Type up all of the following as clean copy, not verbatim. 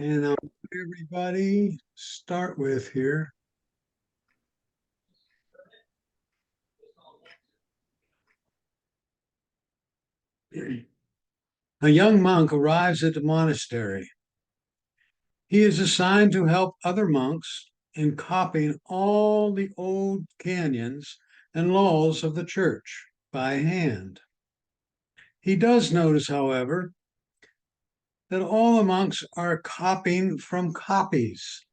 And everybody start with here. A young monk arrives at the monastery. He is assigned to help other monks in copying all the old canyons and laws of the church by hand. He does notice, however, that all the monks are copying from copies,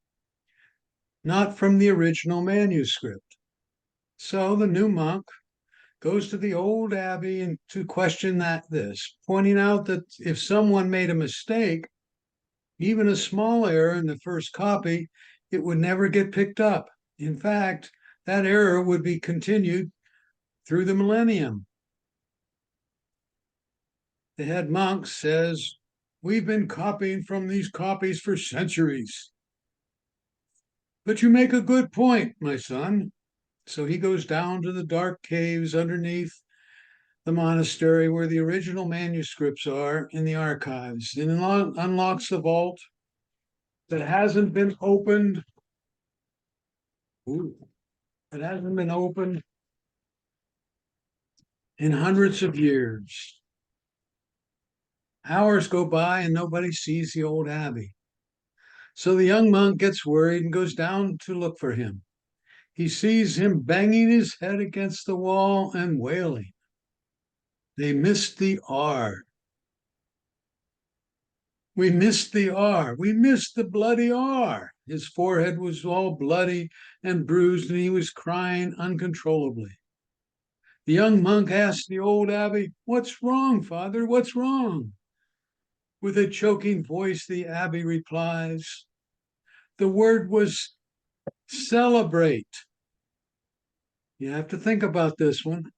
not from the original manuscript. So the new monk goes to the old abbey and to question this, pointing out that if someone made a mistake, even a small error in the first copy, it would never get picked up. In fact, that error would be continued through the millennium. The head monk says, "We've been copying from these copies for centuries." "But you make a good point, my son." So he goes down to the dark caves underneath the monastery where the original manuscripts are in the archives, and unlocks the vault that hasn't been opened. It hasn't been opened in hundreds of years. Hours go by and nobody sees the old abbey. So the young monk gets worried and goes down to look for him. He sees him banging his head against the wall and wailing. "They missed the R. We missed the R. We missed the bloody R." His forehead was all bloody and bruised, and he was crying uncontrollably. The young monk asked the old abbey, "What's wrong, Father? What's wrong?" With a choking voice, the abbey replies, "The word was celebrate." You have to think about this one.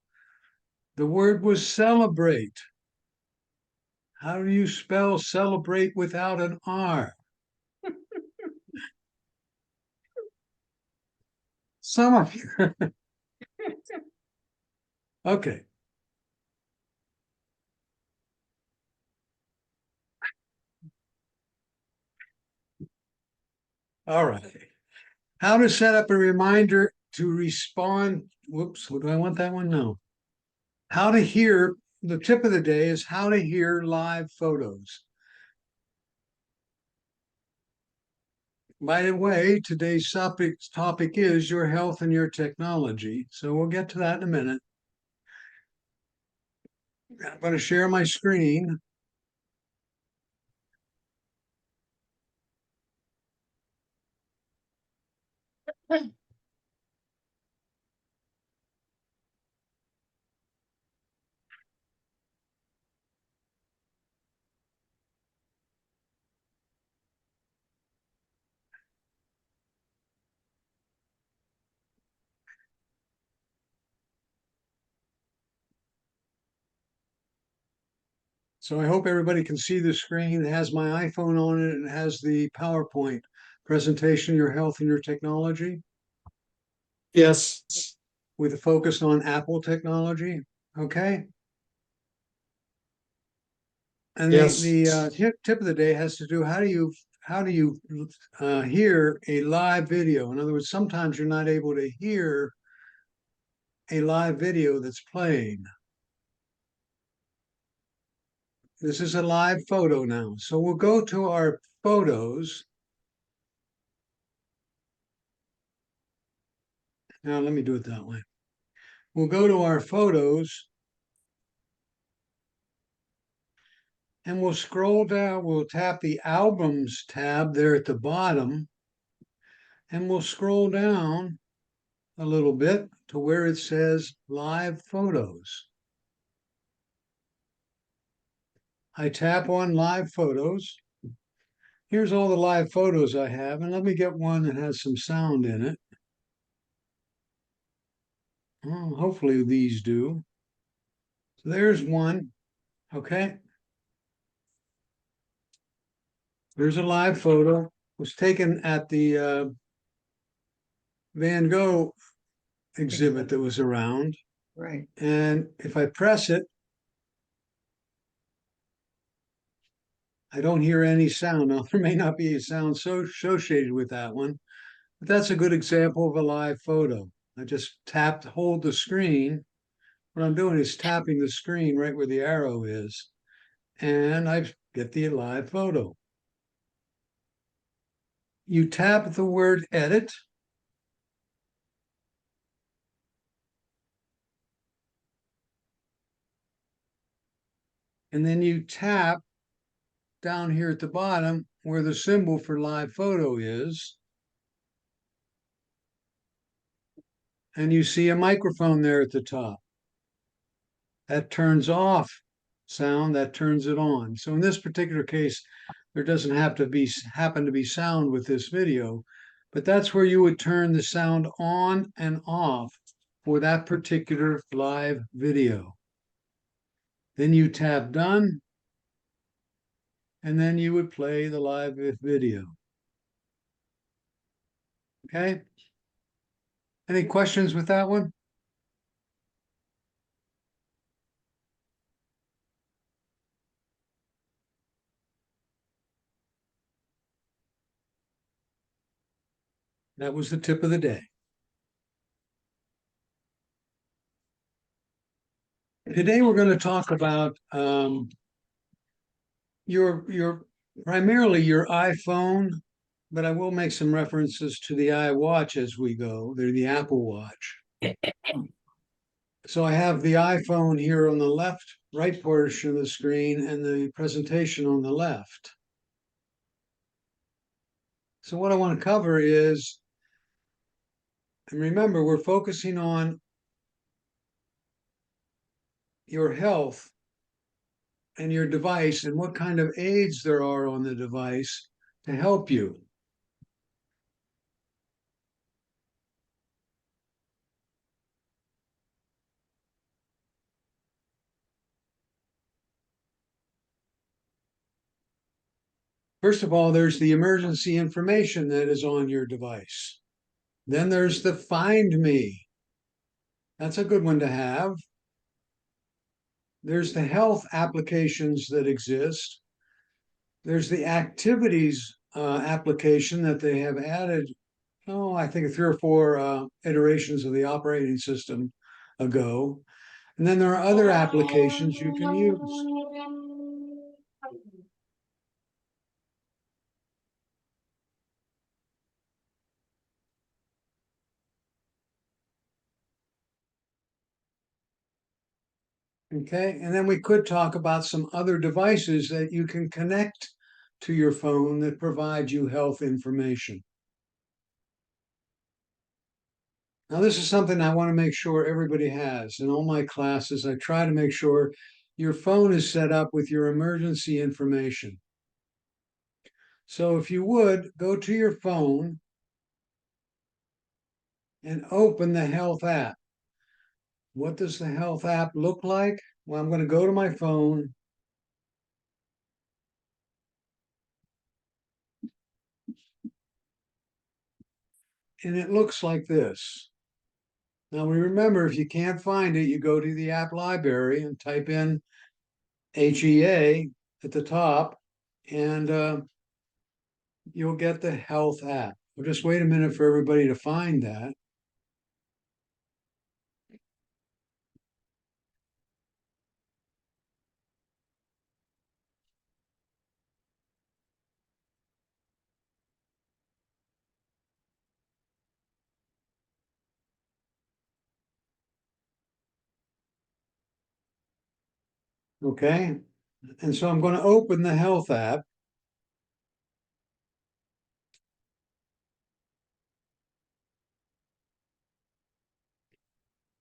The word was celebrate. How do you spell celebrate without an R? Some of you. Okay. All right. How to set up a reminder to respond. Whoops, do I want that one? No. How to hear, the tip of the day is how to hear live photos. By the way, today's topic is your health and your technology. So we'll get to that in a minute. I'm going to share my screen. So I hope everybody can see the screen. It has my iPhone on it and it has the PowerPoint presentation, your health and your technology, Yes. with a focus on Apple technology. Okay. And Yes. the tip of the day has to do how do you hear a live video? In other words, sometimes you're not able to hear a live video that's playing. This is a live photo now. So we'll go to our photos. Now let me do it that way. We'll go to our photos and we'll scroll down. We'll tap the albums tab there at the bottom and we'll scroll down a little bit to where it says live photos. I tap on live photos. Here's all the live photos I have, and let me get one that has some sound in it. Oh, hopefully these do. So there's one, okay? There's a live photo. It was taken at the Van Gogh exhibit that was around. Right. And if I press it, I don't hear any sound. Now, there may not be a sound so associated with that one, but that's a good example of a live photo. I just hold the screen. What I'm doing is tapping the screen right where the arrow is, and I get the live photo. You tap the word edit, and then you tap down here at the bottom where the symbol for live photo is, and you see a microphone there at the top. That turns off sound, that turns it on. So in this particular case, there doesn't happen to be sound with this video, but that's where you would turn the sound on and off for that particular live video. Then you tap done, and then you would play the live video. Okay? Any questions with that one? That was the tip of the day. Today we're going to talk about your primarily your iPhone, but I will make some references to the iWatch as we go. They're the Apple Watch. So I have the iPhone here on the left, right portion of the screen, and the presentation on the left. So what I want to cover is, and remember, we're focusing on your health and your device and what kind of aids there are on the device to help you. First of all, there's the emergency information that is on your device. Then there's the Find Me. That's a good one to have. There's the health applications that exist. There's the activities application that they have added, I think 3 or 4 iterations of the operating system ago. And then there are other applications you can use. Okay, and then we could talk about some other devices that you can connect to your phone that provide you health information. Now, this is something I want to make sure everybody has. In all my classes, I try to make sure your phone is set up with your emergency information. So if you would, go to your phone and open the health app. What does the health app look like? Well, I'm going to go to my phone. And it looks like this. Now, we remember, if you can't find it, you go to the app library and type in HEA at the top, and you'll get the health app. We'll just wait a minute for everybody to find that. Okay. And so I'm going to open the health app.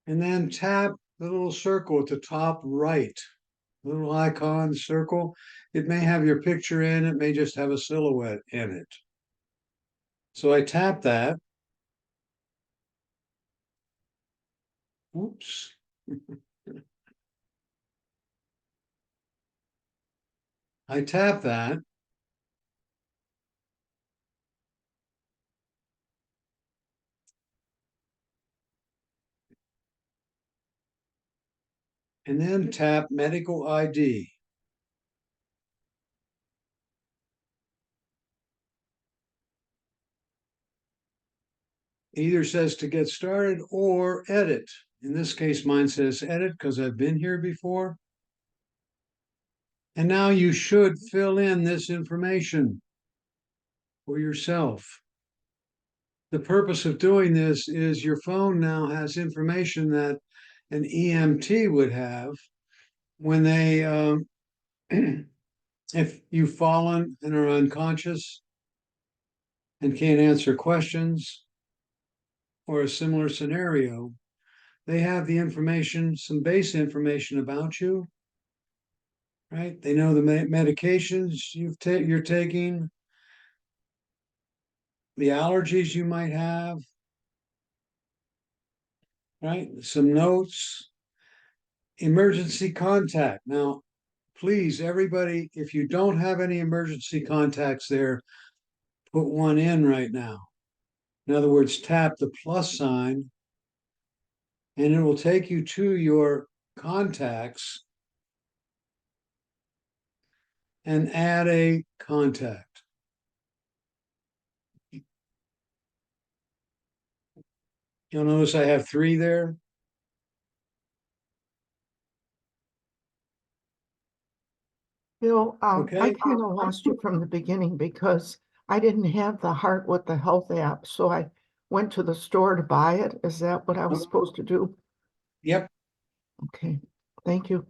And then tap the little circle at the top right, little icon circle. It may have your picture in, it may just have a silhouette in it. So I tap that. Oops. I tap that. And then tap medical ID. either says to get started or edit. In this case, mine says edit because I've been here before. And now you should fill in this information for yourself. The purpose of doing this is your phone now has information that an EMT would have when they, if you've fallen and are unconscious and can't answer questions or a similar scenario, they have the information, some base information about you, right? They know the medications you're taking, the allergies you might have, right? Some notes, emergency contact. Now, please, everybody, if you don't have any emergency contacts there, put one in right now. In other words, tap the plus sign and it will take you to your contacts and add a contact. You'll notice I have 3 there. Bill, I Okay. kind of lost you from the beginning because I didn't have the Heart with the Health app, so I went to the store to buy it. Is that what I was supposed to do? Yep. Okay, thank you.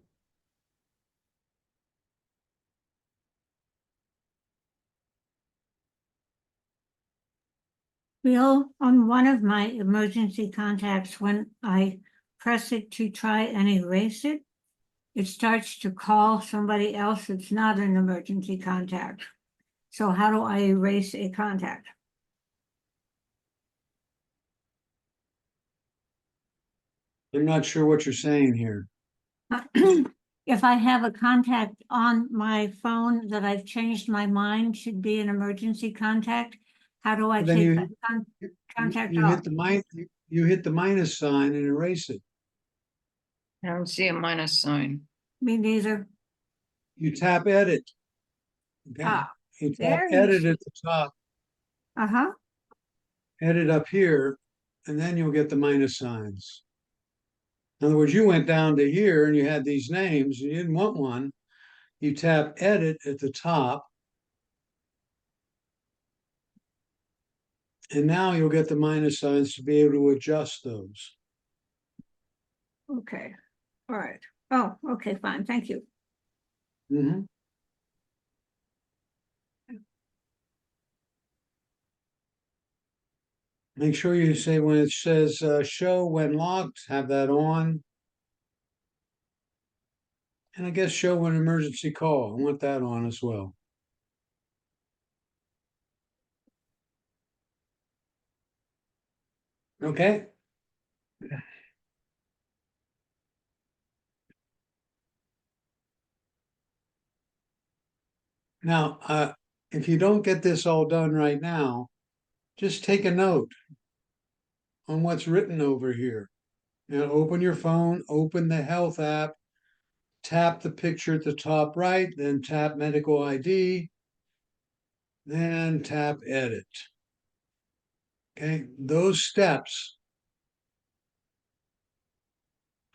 Bill, on one of my emergency contacts, when I press it to try and erase it, it starts to call somebody else that's not an emergency contact. So how do I erase a contact? I'm not sure what you're saying here. If I have a contact on my phone that I've changed my mind should be an emergency contact, how do I Then take you- that contact You off? hit the you hit the minus sign and erase it. I don't see a minus sign. Me neither. You tap edit. Okay. Ah, You tap there you edit see. at the top, Uh-huh. edit up here, and then you'll get the minus signs. In other words, you went down to here and you had these names, you didn't want one. You tap edit at the top, and now you'll get the minus signs to be able to adjust those. Okay. All right. Oh, okay, fine. Thank you. Mhm. Make sure you say when it says show when locked, have that on. And I guess show when emergency call. I want that on as well. Okay. Now, if you don't get this all done right now, just take a note on what's written over here. Now, open your phone, open the health app, tap the picture at the top right, then tap medical ID, then tap edit. Okay, those steps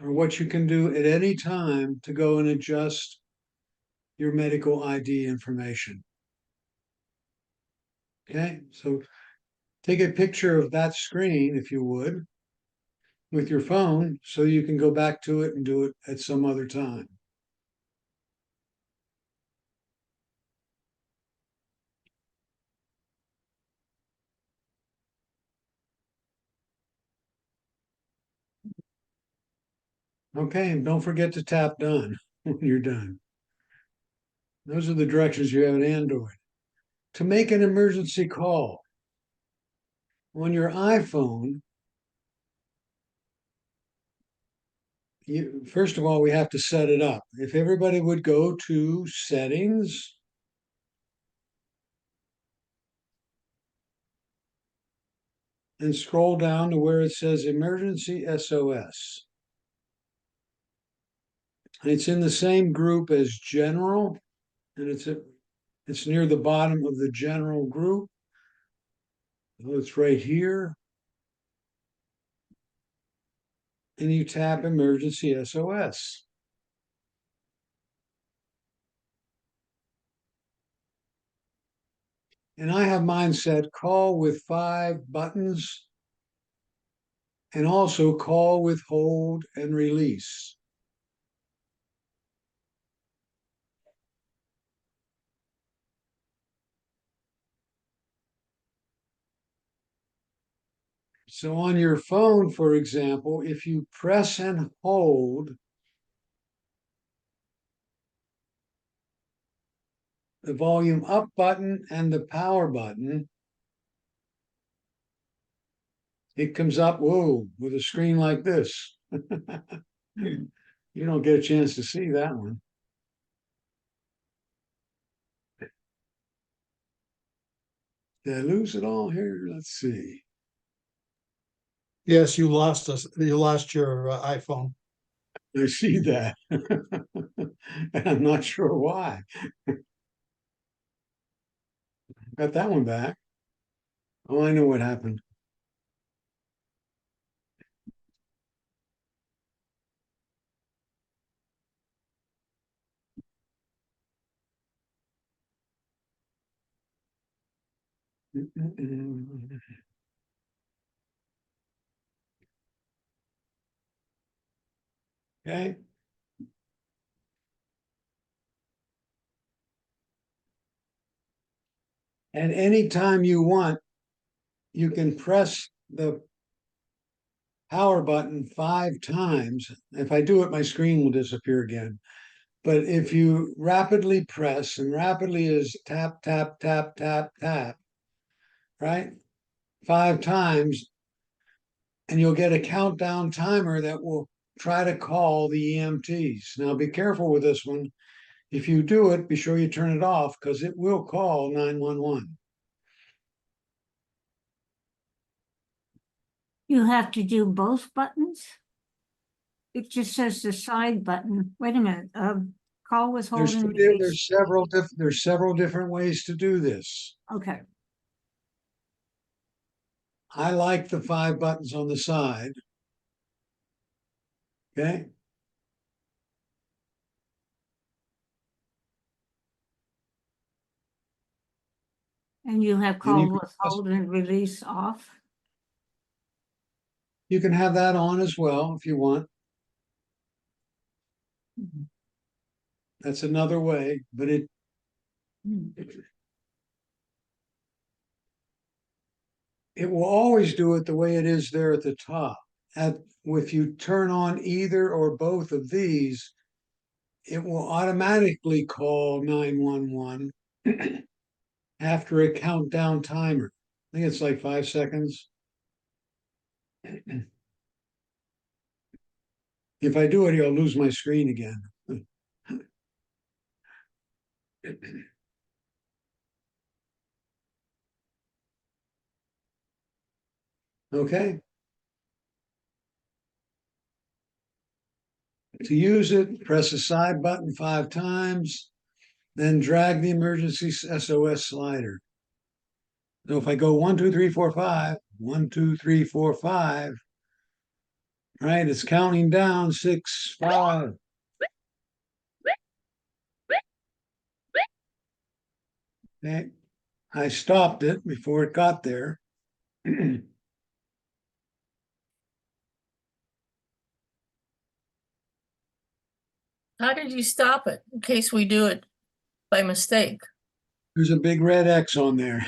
are what you can do at any time to go and adjust your medical ID information. Okay, so take a picture of that screen, if you would, with your phone so you can go back to it and do it at some other time. Okay, and don't forget to tap done when you're done. Those are the directions you have in Android. To make an emergency call on your iPhone, first of all, we have to set it up. If everybody would go to settings, and scroll down to where it says emergency SOS. It's in the same group as general, and it's near the bottom of the general group. So it's right here. and you tap emergency SOS. And I have mine set call with 5 buttons and also call with hold and release. So on your phone, for example, if you press and hold the volume up button and the power button, it comes up, whoa, with a screen like this. You don't get a chance to see that one. Did I lose it all here? Let's see. Yes, you lost us. You lost your iPhone. I see that. And I'm not sure why. Got that one back. Oh, I know what happened. Okay. At any time you want, you can press the power button 5 times. If I do it, my screen will disappear again. But if you rapidly press, and rapidly is tap, tap, tap, tap, tap, right? 5 times, and you'll get a countdown timer that will try to call the EMTs. Now be careful with this one. If you do it, be sure you turn it off because it will call 911. You have to do both buttons? It just says the side button. Wait a minute, call with hold There's, and release. there's several different ways to do this. Okay, I like the 5 buttons on the side. Okay. and you have And call you can with hold and release off? You can have that on as well if you want. That's another way, but it will always do it the way it is there at the top. If you turn on either or both of these, it will automatically call 911 after a countdown timer. I think it's like 5 seconds. If I do it, I'll lose my screen again. Okay. To use it, press the side button 5 times, then drag the emergency SOS slider. So if I go 1, 2, 3, 4, 5, 1, 2, 3, 4, 5, right? It's counting down 6, 5. Okay. I stopped it before it got there. How did you stop it in case we do it by mistake? There's a big red X on there.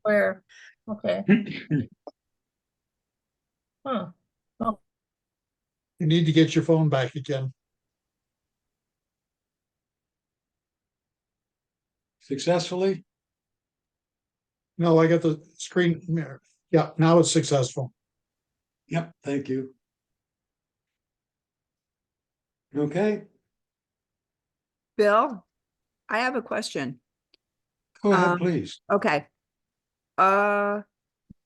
Where? Okay. Huh. Oh, You need to get your phone back again. Successfully? No, I got the screen mirror. Yeah, now it's successful. Yep, thank you. Okay, Bill, I have a question. go ahead, Um, please. Okay.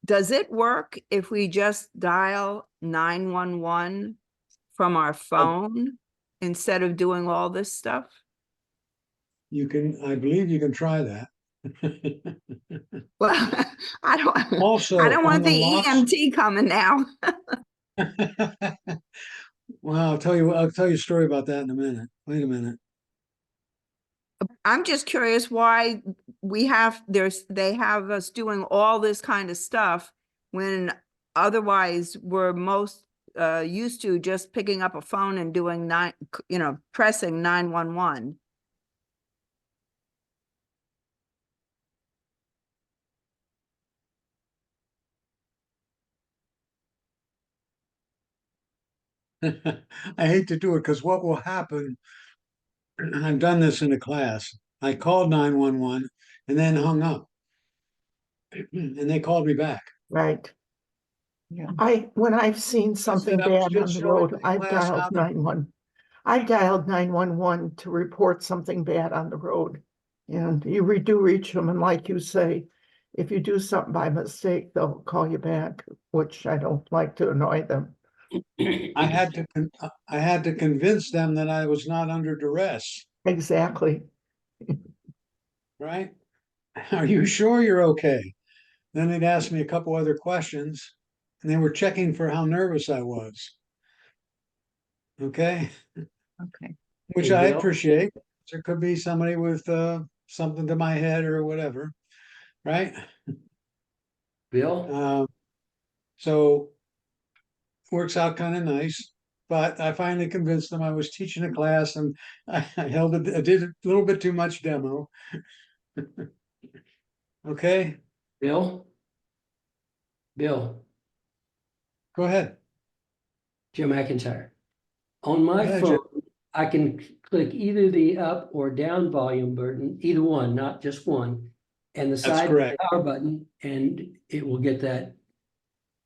Does it work if we just dial 911 from our phone instead of doing all this stuff? I believe you can try that. Well, I don't Also, I don't on want the the locks, EMT coming now. Well, I'll tell you a story about that in a minute. Wait a minute. I'm just curious why they have us doing all this kind of stuff when otherwise we're most used to just picking up a phone and doing pressing 911. I hate to do it because what will happen, I've done this in a class. I called 911 and then hung up. And they called me back. Right. Yeah. When I've seen something I was bad just on the showing road, the I've class how dialed to- 911. I dialed 911 to report something bad on the road. And you do reach them, and like you say, if you do something by mistake, they'll call you back, which I don't like to annoy them. I had to convince them that I was not under duress, Exactly. right? Are you sure you're okay? Then they'd ask me a couple other questions, and they were checking for how nervous I was. Okay, Okay. which Hey, I Bill? appreciate. There could be somebody with something to my head or whatever, right? Bill? So works out kind of nice. But I finally convinced them I was teaching a class and I I did a little bit too much demo. Okay, Bill? Bill, go ahead. Jim McIntyre. On my Yeah, Jim. phone, I can click either the up or down volume button, either one, not just one, and the That's side correct. power button, and it will get that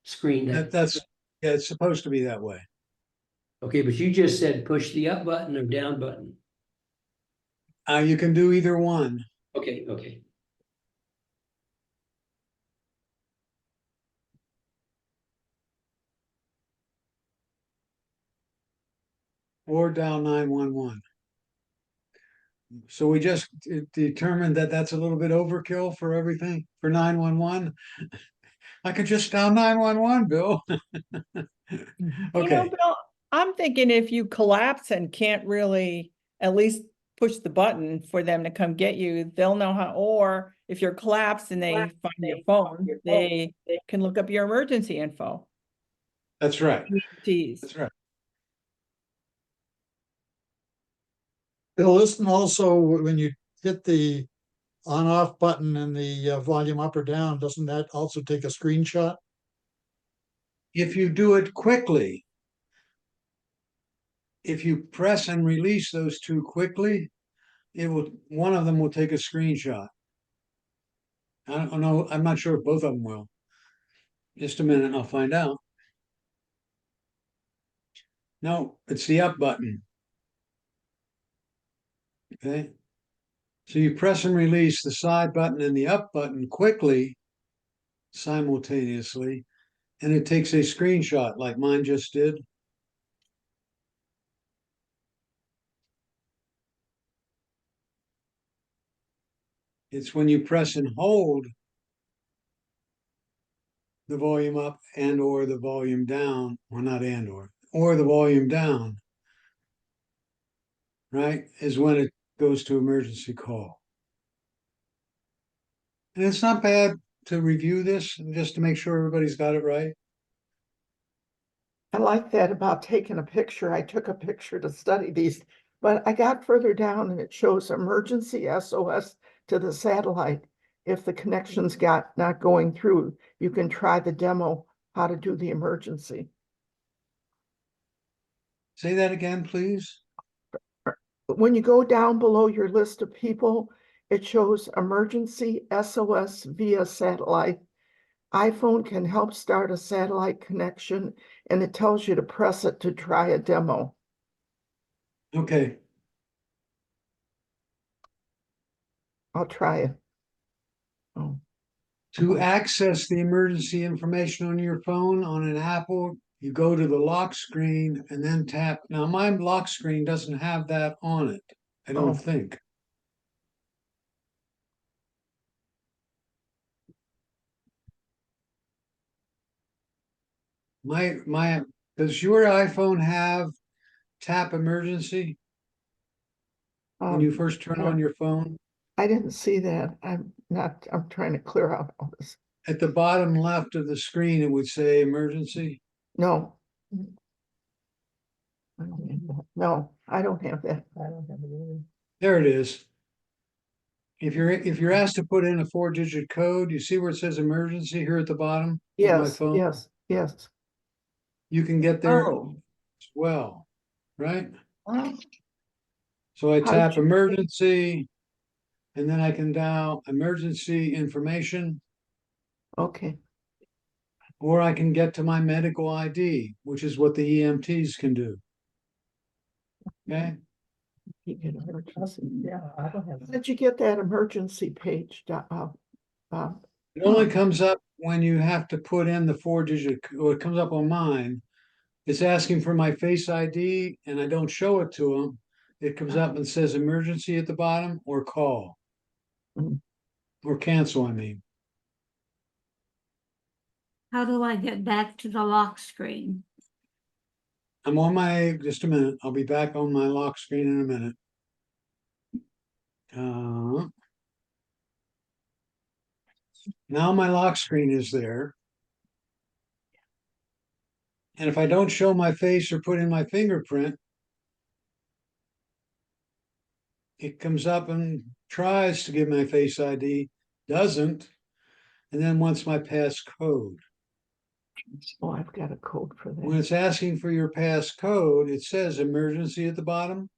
screen. That's yeah, it's supposed to be that way. Okay, but you just said push the up button or down button. You can do either one. Okay, okay. Or dial 911. So we just determined that that's a little bit overkill for everything for 911. I could just dial 911, Bill. You know, Okay, Bill, I'm thinking if you collapse and can't really at least push the button for them to come get you, they'll know how, or if you're collapsed and they find your phone, they can look up your emergency info. that's right. Geez. That's right. It'll listen also when you hit the on-off button and the volume up or down, doesn't that also take a screenshot? If you do it quickly, if you press and release those two quickly, one of them will take a screenshot. I don't know. I'm not sure if both of them will. Just a minute, I'll find out. No, it's the up button. Okay. So you press and release the side button and the up button quickly, simultaneously, and it takes a screenshot like mine just did. It's when you press and hold the volume up and or the volume down, well, not and or the volume down, right, is when it goes to emergency call. And it's not bad to review this just to make sure everybody's got it right. I like that about taking a picture. I took a picture to study these, but I got further down and it shows emergency SOS to the satellite. If the connection's not going through, you can try the demo how to do the emergency. Say that again, please. But when you go down below your list of people, it shows emergency SOS via satellite. iPhone can help start a satellite connection, and it tells you to press it to try a demo. Okay. I'll try it. Oh, To access the emergency information on your phone on an Apple, you go to the lock screen and then tap. Now, my lock screen doesn't have that on it, I don't Oh. think. My Does your iPhone have tap emergency when you first turn on your phone? I didn't see that. I'm trying to clear out all this. At the bottom left of the screen, it would say emergency. No. I don't have that. No, I don't have that. I don't have it either. There it is. If you're asked to put in a 4-digit code, you see where it says emergency here at the bottom of my Yes, phone? yes, yes. You can get there Oh, as well, right? well, So I How tap did you- emergency, and then I can dial emergency information, Okay, or I can get to my medical ID, which is what the EMTs can do. Okay, you get emergency. Yeah, I don't have. Did you get that emergency page? it only comes up when you have to put in the 4-digit, or it comes up on mine. It's asking for my Face ID and I don't show it to them. It comes up and says emergency at the bottom or call. Mm. Or cancel, I mean. How do I get back to the lock screen? I'm on my, just a minute. I'll be back on my lock screen in a minute. Now my lock screen is there. And if I don't show my face or put in my fingerprint, it comes up and tries to give my Face ID, doesn't, and then wants my passcode. Oh, I've got a code for When that. it's asking for your passcode, it says emergency at the bottom.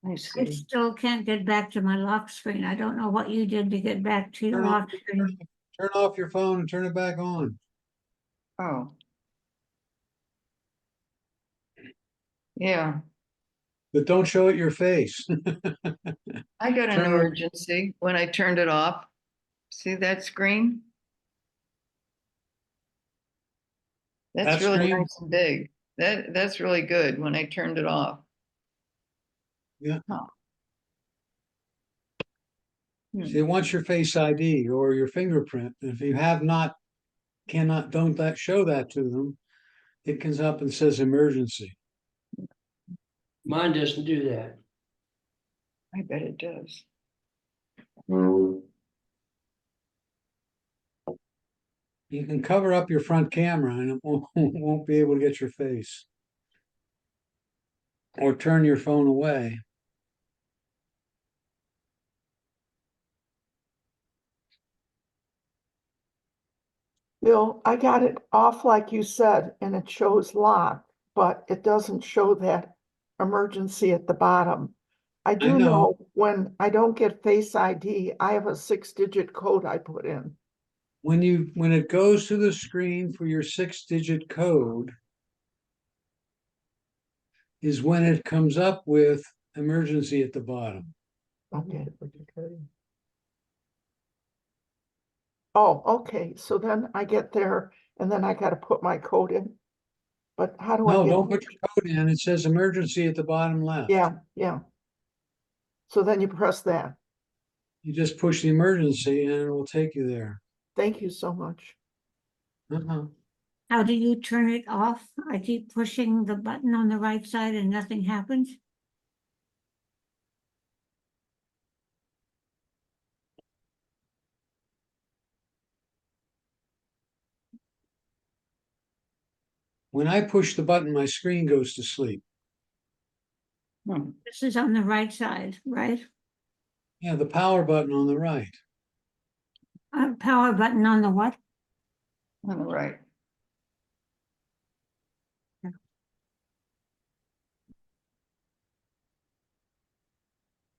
I I see. still can't get back to my lock screen. I don't know what you did to get back to your Turn off, lock screen. turn off your phone and turn it back on. Oh. Yeah, But don't show it your face. I got an Turn it- emergency when I turned it off. See that screen? That's That really screen? nice and big. That's really good when I turned it off. Yeah. Huh. Hmm. See, it wants your Face ID or your fingerprint. If you have not, don't that show that to them, it comes up and says emergency. Mine doesn't do that. I bet it does. You can cover up your front camera and it won't be able to get your face. Or turn your phone away. Bill, I got it off like you said, and it shows lock, but it doesn't show that emergency at the bottom. I do know. know when I don't get Face ID, I have a 6-digit code I put in. When it goes to the screen for your 6-digit code is when it comes up with emergency at the bottom. Okay. Oh, okay, so then I get there and then I gotta put my code in. But how do I No, get? don't put your code in. It says emergency at the bottom left. Yeah, yeah. So then you press that. You just push the emergency and it will take you there. Thank you so much. Uh-huh. How do you turn it off? I keep pushing the button on the right side and nothing happens. When I push the button, my screen goes to sleep. Hmm. This is on the right side, right? Yeah, the power button on the right. Power button on the what? On the right.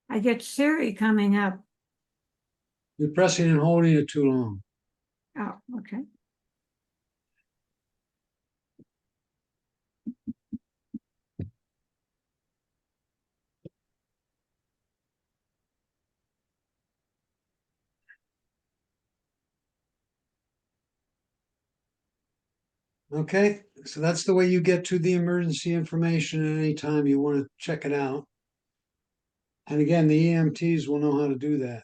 I get Siri coming up. You're pressing and holding it too long. Oh, okay. Okay, so that's the way you get to the emergency information at any time you want to check it out. And again, the EMTs will know how to do that.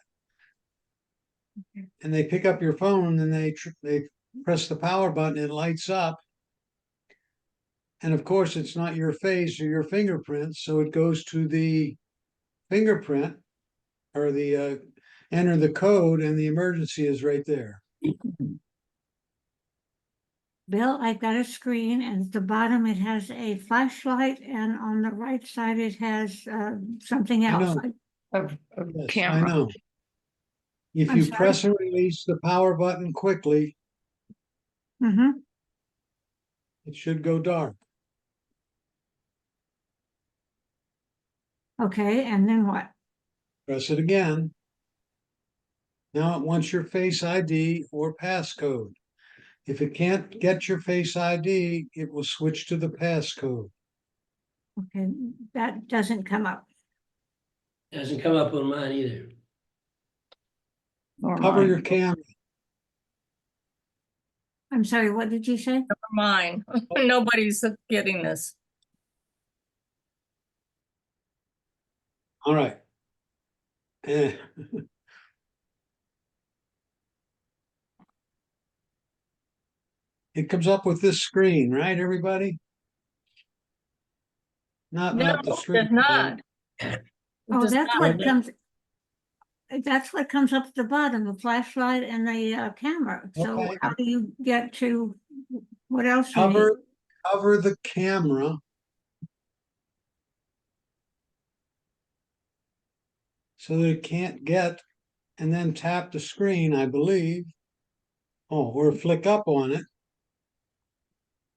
And they pick up your phone and then they press the power button, it lights up. And of course, it's not your face or your fingerprint, so it goes to the fingerprint or the enter the code, and the emergency is right there. Bill, I've got a screen and at the bottom it has a flashlight and on the right side it has something I else. know. Of Yes, I camera. know. If I'm you sorry? press and release the power button quickly, Mm-hmm. it should go dark. Okay, and then what? Press it again. Now it wants your Face ID or passcode. If it can't get your Face ID, it will switch to the passcode. Okay, that doesn't come up. Doesn't come up on mine either. Or Cover mine. your camera. I'm sorry, what did you say? Never mind. Nobody's getting this. All right. Eh. It comes up with this screen, right, everybody? No, Not the it screen. does not. It Oh, does that's not. what comes. That's what comes up at the bottom, the flashlight and the camera. So Okay. how do you get to what else you need? Cover the camera. So that it can't get, and then tap the screen, I believe. Oh, or flick up on it.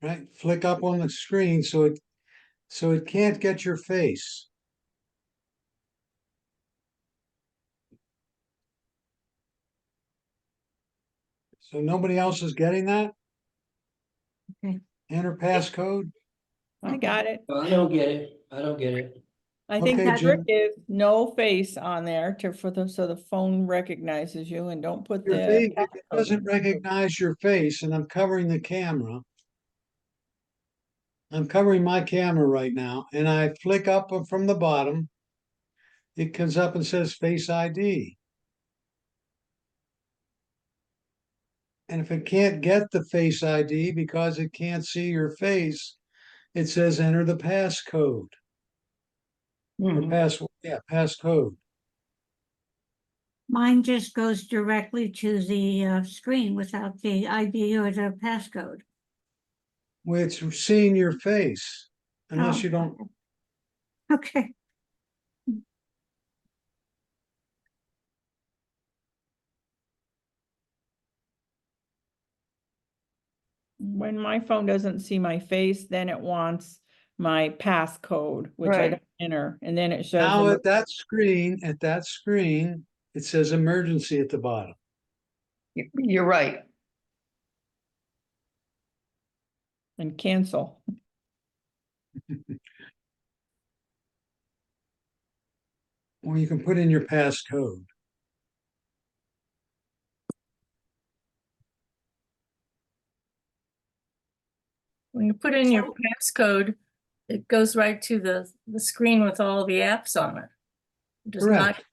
Right? Flick up on the screen so it can't get your face. So nobody else is getting that? Okay. Enter passcode. I got it. Well, I don't get it. I don't get it. I think Okay, the trick Jim. is no face on there so the phone recognizes you and don't put Your the. face, it doesn't recognize your face, and I'm covering the camera. I'm covering my camera right now, and I flick up from the bottom. It comes up and says Face ID. And if it can't get the Face ID because it can't see your face, it says enter the passcode. Or passcode. Mine just goes directly to the screen without the ID or the passcode. Well, it's seeing your face, unless Oh, you don't. Okay. When my phone doesn't see my face, then it wants my passcode, which I Right. don't enter, and then it shows. Now emer- at that screen, it says emergency at the bottom. You're right. And cancel. Or you can put in your passcode. When you put in your passcode, it goes right to the screen with all the apps on it. It does not. Correct.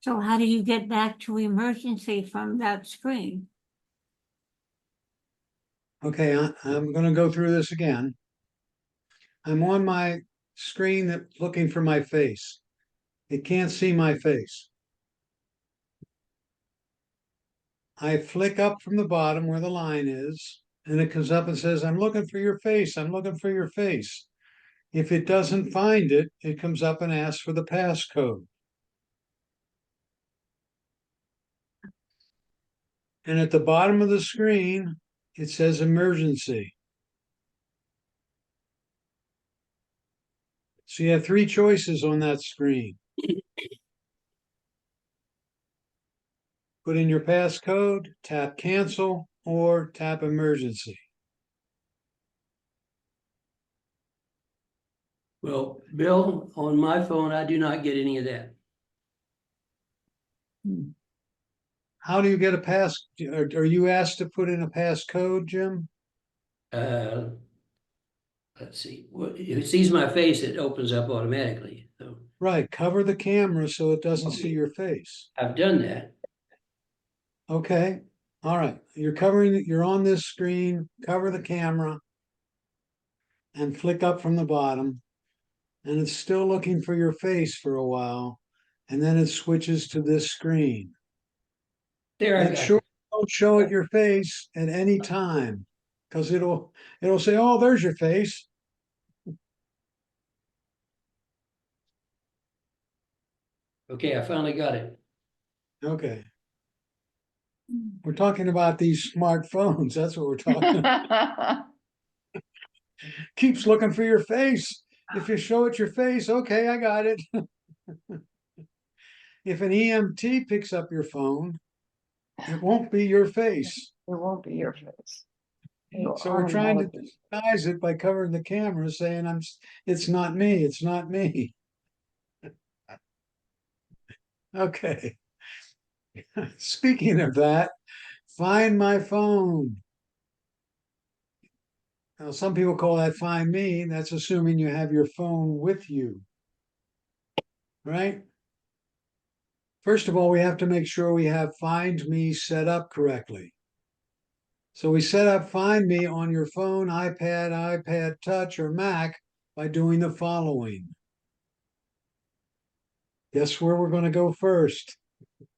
So how do you get back to emergency from that screen? Okay, I'm going to go through this again. I'm on my screen looking for my face. It can't see my face. I flick up from the bottom where the line is, and it comes up and says, I'm looking for your face. I'm looking for your face. If it doesn't find it, it comes up and asks for the passcode. And at the bottom of the screen, it says emergency. So you have three choices on that screen. Put in your passcode, tap cancel, or tap emergency. Well, Bill, on my phone, I do not get any of that. How do you get a pass? Are you asked to put in a passcode, Jim? Let's see. Well, if it sees my face, it opens up automatically. So Right, cover the camera so it doesn't see your face. I've done that. Okay, all right. You're on this screen, cover the camera. and flick up from the bottom. And it's still looking for your face for a while. And then it switches to this screen. There, I Make got sure it. you don't show it your face at any time, because it'll say, "Oh, there's your face." Okay, I finally got it. Okay. We're talking about these smartphones. That's what we're talking about. Keeps looking for your face. If you show it your face, okay, I got it. If an EMT picks up your phone, it won't be your face. It won't be your face. It'll So we're trying to automatically- disguise it by covering the camera, saying it's not me, it's not me. Okay. Speaking of that, find my phone. Now, some people call that find me. That's assuming you have your phone with you, right? First of all, we have to make sure we have find me set up correctly. So we set up find me on your phone, iPad, iPad Touch, or Mac by doing the following. Guess where we're going to go first?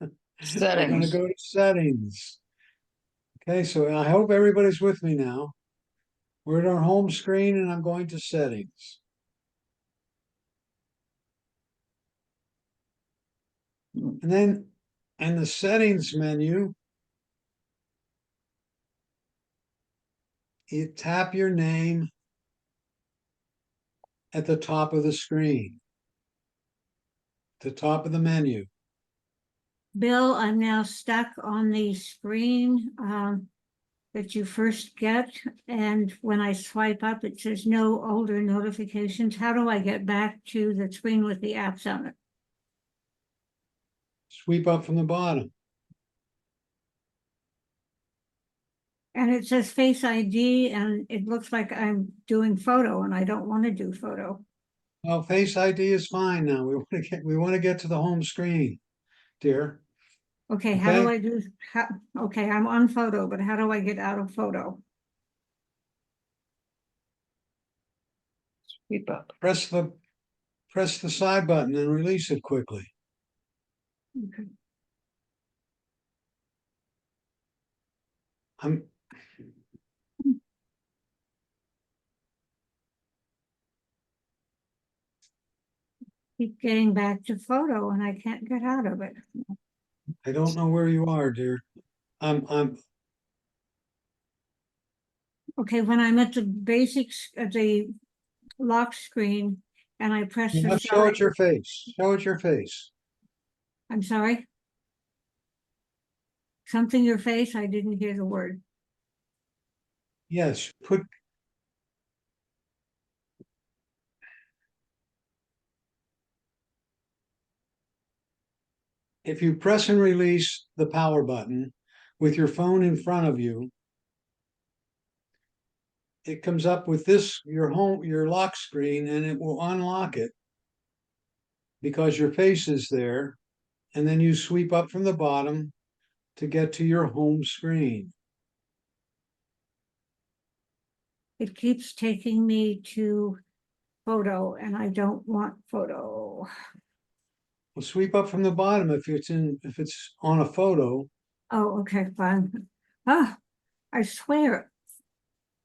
We're going to Settings. go to settings. Okay, so I hope everybody's with me now. We're at our home screen and I'm going to settings. And then in the settings menu, you tap your name at the top of the screen, the top of the menu. Bill, I'm now stuck on the screen that you first get. And when I swipe up, it says no older notifications. How do I get back to the screen with the apps on it? Sweep up from the bottom. And it says Face ID and it looks like I'm doing photo and I don't want to do photo. Well, Face ID is fine now. We want to get to the home screen, dear. Okay, how do Okay. I do, okay, I'm on photo, but how do I get out of photo? Sweep up. Press the side button and release it quickly. Okay. I'm Keep getting back to photo and I can't get out of it. I don't know where you are, dear. I'm Okay, when I'm at the basics of the lock screen and I press you the must show it side, your face. Show it your face. I'm sorry. Something your face, I didn't hear the word. Yes, if you press and release the power button with your phone in front of you, it comes up with your lock screen, and it will unlock it because your face is there. And then you sweep up from the bottom to get to your home screen. It keeps taking me to photo and I don't want photo. Well, sweep up from the bottom if it's on a photo. Oh, okay, fine. Ah, I swear,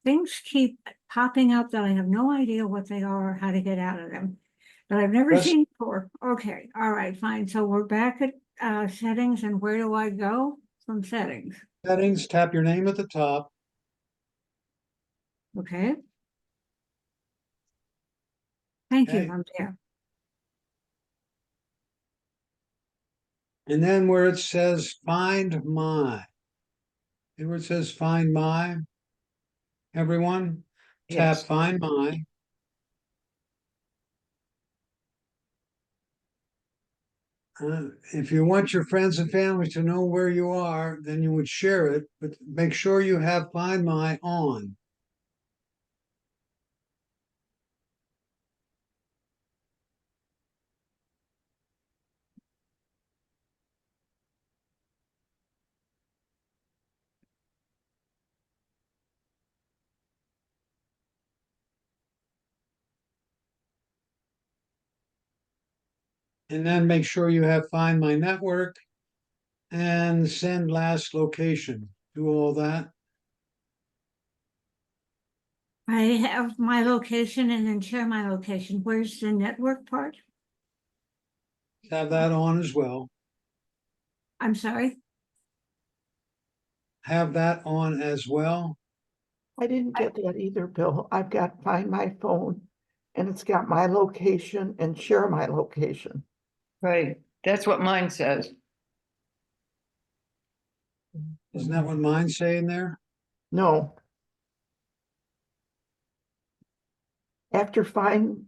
things keep popping up that I have no idea what they are or how to get out of them. That I've never Press- seen before. Okay, all right, fine. So we're back at settings and where do I go from settings? Settings, tap your name at the top. Okay. Thank you, Okay. I'm there. And then where it says find my, and where it says find my, everyone, tap Yes. find my. If you want your friends and family to know where you are, then you would share it, but make sure you have find my on. And then make sure you have Find My Network and send last location. Do all that. I have my location and then share my location. Where's the network part? Have that on as well. I'm sorry. Have that on as well. I didn't get that either, Bill. I've got Find My Phone and it's got my location and share my location. Right, that's what mine says. Isn't that what mine's saying there? No. After Find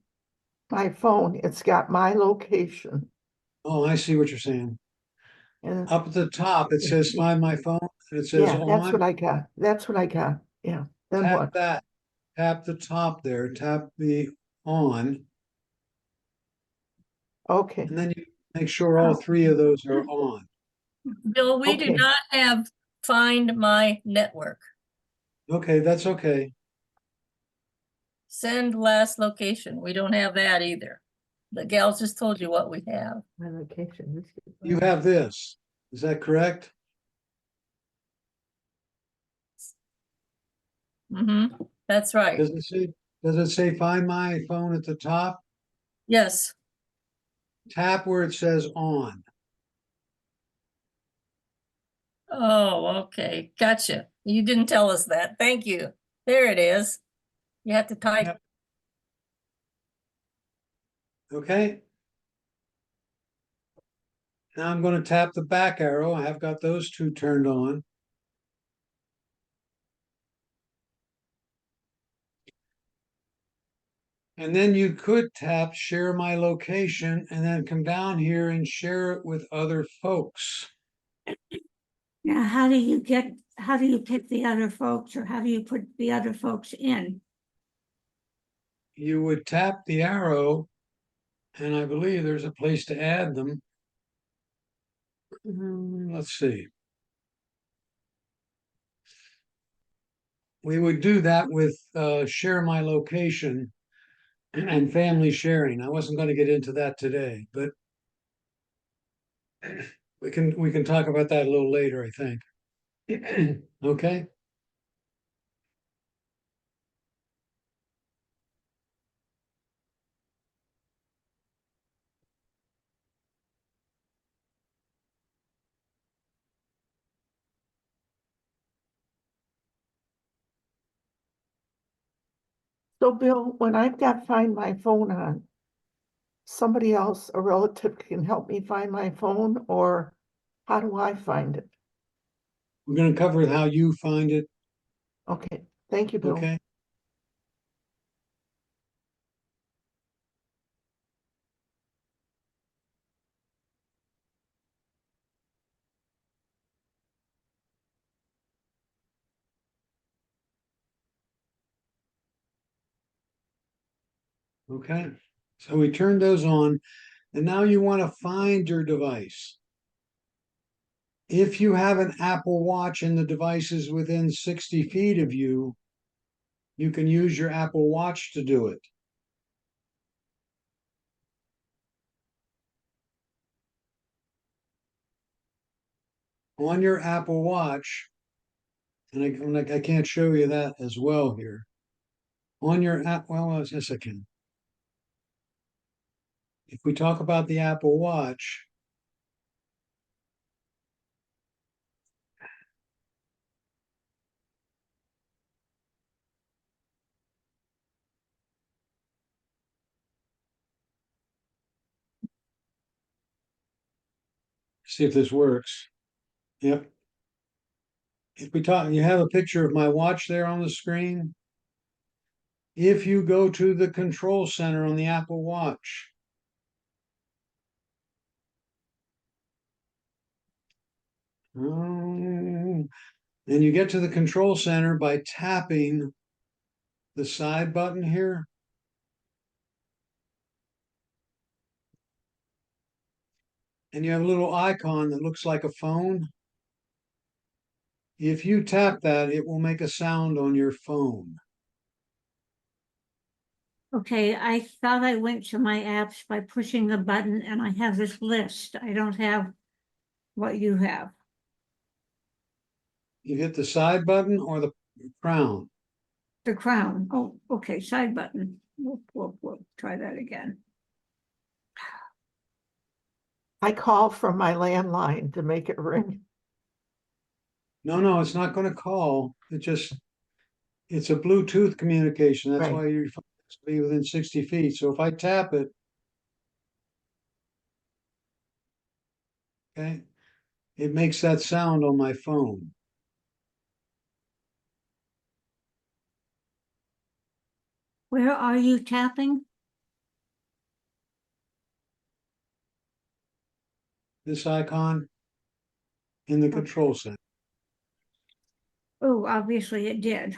My Phone, it's got my location Oh, I see what you're saying. and Up at the top, it says Find My Phone, and it says yeah, that's what on. I got. That's what I got. Yeah. Then Tap what? that. Tap the top there. Tap the on. Okay. And then you make sure all three of those are on. Bill, we do Okay. not have Find My Network. Okay, that's okay. Send last location. We don't have that either. The gals just told you what we have. My location. You have this. Is that correct? Mm-hmm, that's right. Does it say Find My Phone at the top? Yes, Tap where it says on. oh, okay, gotcha. You didn't tell us that. Thank you. There it is. You have to type. Yep. Okay. Now I'm going to tap the back arrow. I have got those two turned on. And then you could tap share my location and then come down here and share it with other folks. Now, how do you pick the other folks or how do you put the other folks in? You would tap the arrow, and I believe there's a place to add them. Let's see. We would do that with share my location and family sharing. I wasn't going to get into that today, but we can talk about that a little later, I think. Okay. So Bill, when I've got Find My Phone on, somebody else, a relative can help me find my phone, or how do I find it? We're going to cover how you find it. Okay, thank you, Bill. Okay. Okay. So we turned those on, and now you want to find your device. If you have an Apple Watch and the device is within 60 feet of you, you can use your Apple Watch to do it. On your Apple Watch, and I can't show you that as well here. On your app, well, yes, I can. If we talk about the Apple Watch, see if this works. Yep. If we talk, you have a picture of my watch there on the screen. If you go to the control center on the Apple Watch, and you get to the control center by tapping the side button here. And you have a little icon that looks like a phone. If you tap that, it will make a sound on your phone. Okay, I thought I went to my apps by pushing the button and I have this list. I don't have what you have. You hit the side button or the crown? The crown. Oh, okay, side button. Whoop, whoop, whoop. Try that again. I call from my landline to make it ring. No, it's not gonna call. It's a Bluetooth communication. That's Right. why your phone has to be within 60 feet. So if I tap it, okay, it makes that sound on my phone. Where are you tapping? This icon in the control center. Oh, obviously it did.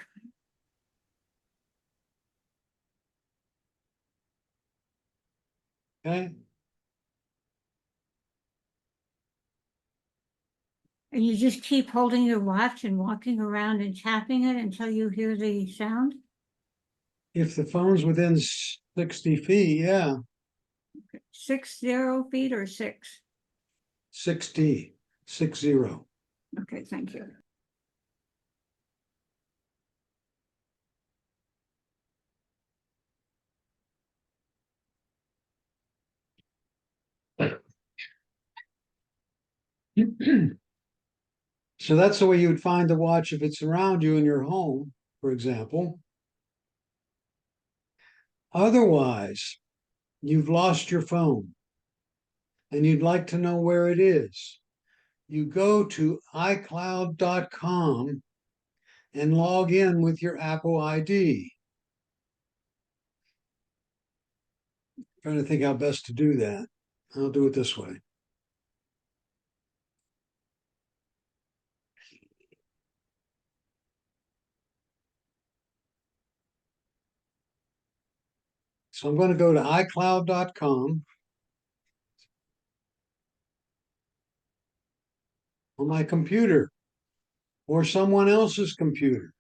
Okay, And you just keep holding your watch and walking around and tapping it until you hear the sound? if the phone's within 60 feet, yeah, 60 feet or 6? 60, 60. Okay, thank you. So that's the way you would find the watch if it's around you in your home, for example. Otherwise, you've lost your phone and you'd like to know where it is. You go to iCloud.com and log in with your Apple ID. Trying to think how best to do that. I'll do it this way. So I'm going to go to iCloud.com on my computer or someone else's computer.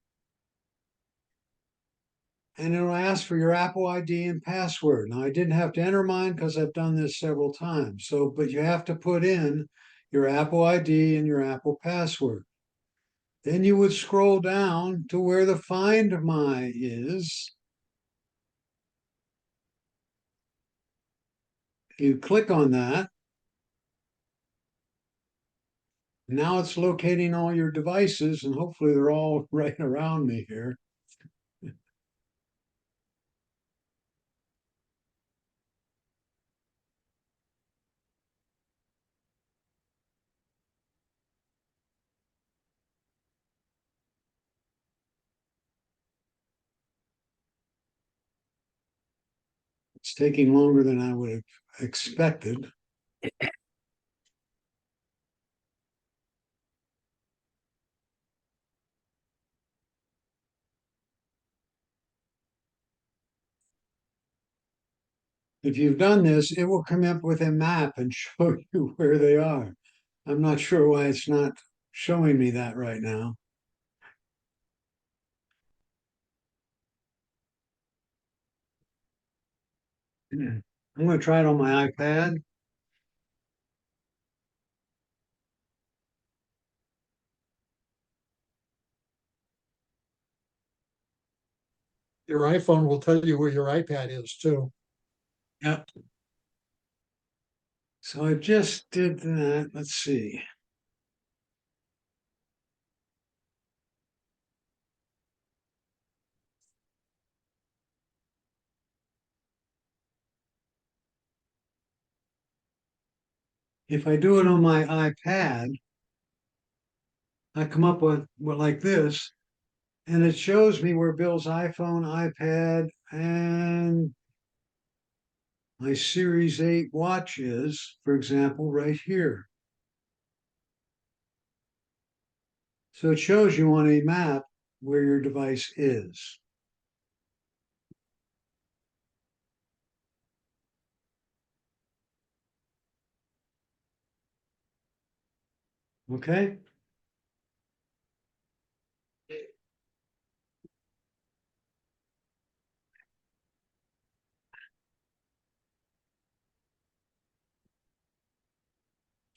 And it'll ask for your Apple ID and password. Now, I didn't have to enter mine because I've done this several times. So, but you have to put in your Apple ID and your Apple password. Then you would scroll down to where the Find My is. You click on that. Now it's locating all your devices, and hopefully they're all right around me here. It's taking longer than I would have expected. If you've done this, it will come up with a map and show you where they are. I'm not sure why it's not showing me that right now. I'm going to try it on my iPad. Your iPhone will tell you where your iPad is too. Yep. So I just did that. Let's see. If I do it on my iPad, I come up with like this, and it shows me where Bill's iPhone, iPad, and my Series 8 watch is, for example, right here. So it shows you on a map where your device is. Okay?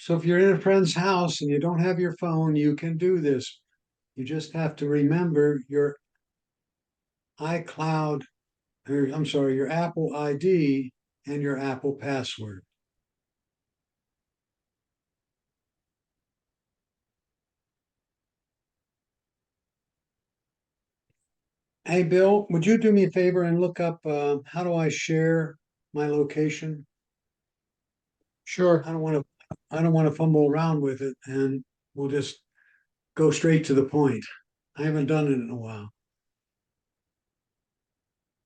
So if you're in a friend's house and you don't have your phone, you can do this. You just have to remember your iCloud, or I'm sorry, your Apple ID and your Apple password. Hey, Bill, would you do me a favor and look up how do I share my location? Sure. I don't want to fumble around with it, and we'll just go straight to the point. I haven't done it in a while.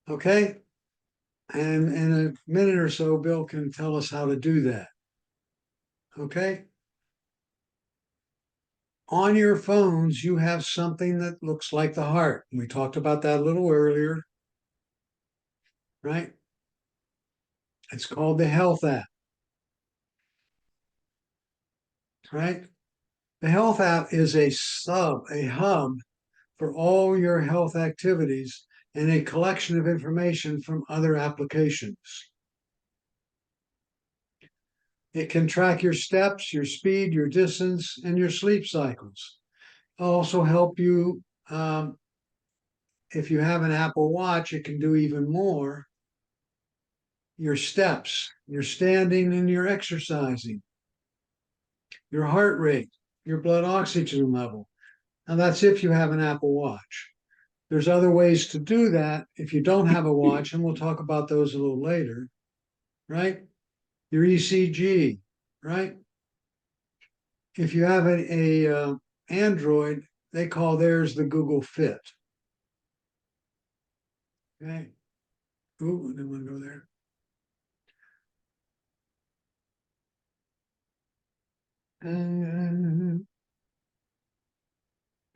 Okay? And in a minute or so, Bill can tell us how to do that. Okay? On your phones, you have something that looks like the heart. We talked about that a little earlier, right? It's called the Health app, right? The Health app is a hub for all your health activities and a collection of information from other applications. It can track your steps, your speed, your distance, and your sleep cycles. It'll also help you, if you have an Apple Watch, it can do even more. Your steps, your standing and your exercising, your heart rate, your blood oxygen level. Now that's if you have an Apple Watch. There's other ways to do that if you don't have a watch, and we'll talk about those a little later, right? Your ECG, right? If you have a Android, they call theirs the Google Fit. Okay. Ooh, I didn't want to go there.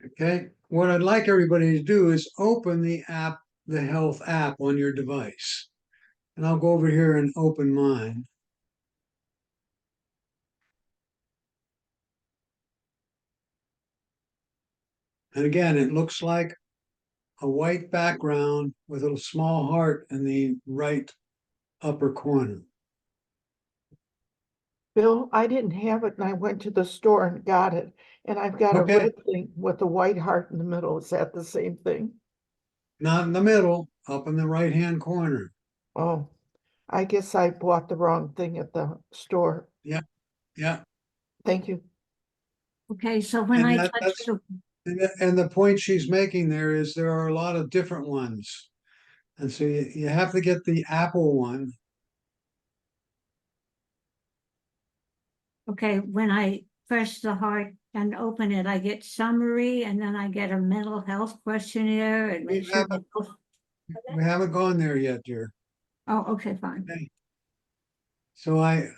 Okay. What I'd like everybody to do is open the app, the Health app on your device. And I'll go over here and open mine. And again, it looks like a white background with a small heart in the right upper corner. Bill, I didn't have it and I went to the store and got it. And I've got a Okay. red thing with a white heart in the middle. Is that the same thing? Not in the middle, up in the right-hand corner. Oh, I guess I bought the wrong thing at the store. Yeah, yeah. Thank you. Okay, so when And I that- touch that's- the, And the point she's making there is there are a lot of different ones. And so you have to get the Apple one. okay, when I press the heart and open it, I get summary and then I get a mental health questionnaire and make sure. We haven't gone there yet, dear. Oh, okay, fine. So I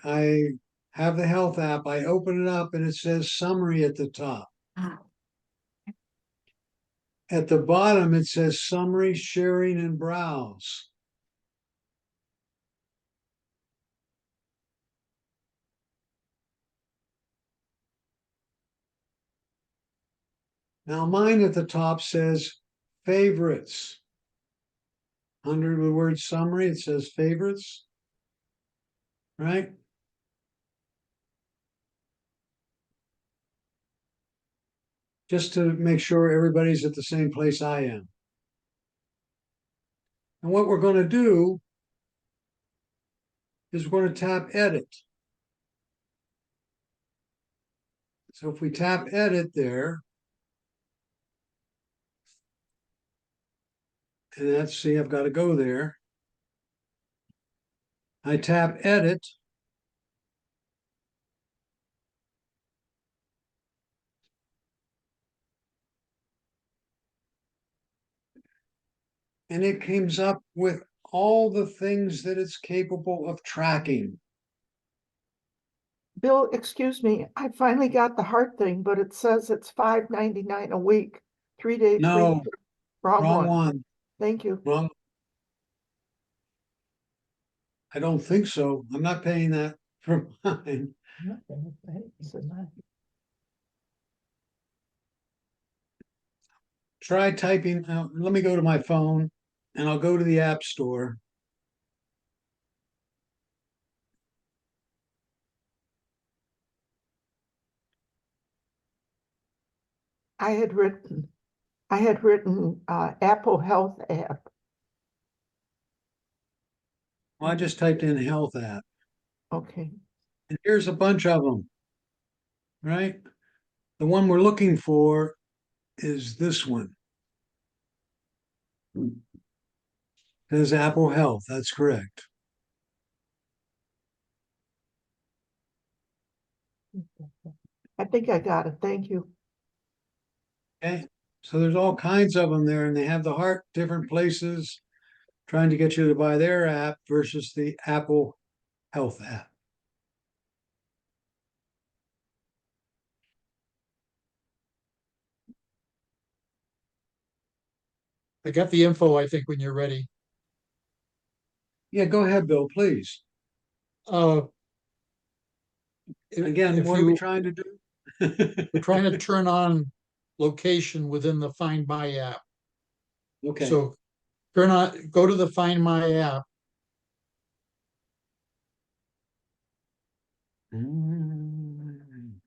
have the Health app. I open it up and it says summary at the top. Ah, At the bottom, it says summary, sharing, and browse. Now mine at the top says favorites. Under the word summary, it says favorites, right? Just to make sure everybody's at the same place I am. And what we're going to do is we're going to tap edit. So if we tap edit there, and that's, see, I've got to go there. I tap edit. And it comes up with all the things that it's capable of tracking. Bill, excuse me, I finally got the heart thing, but it says it's $5.99 a week, 3 day free. No, Wrong wrong one. one. Thank you. Wrong. I don't think so. I'm not paying that for mine. Try typing out. Let me go to my phone and I'll go to the App Store. I had written Apple Health app. Well, I just typed in health app, Okay, and here's a bunch of them, right? The one we're looking for is this one. Says Apple Health, that's correct. I think I got it. Thank you. Okay, so there's all kinds of them there, and they have the heart different places trying to get you to buy their app versus the Apple Health app. I got the info, I think, when you're ready. Yeah, go ahead, Bill, please. Uh, Again, if what are we you, trying to do? we're trying to turn on location within the Find My app. Okay, So go to the Find My app, Mm.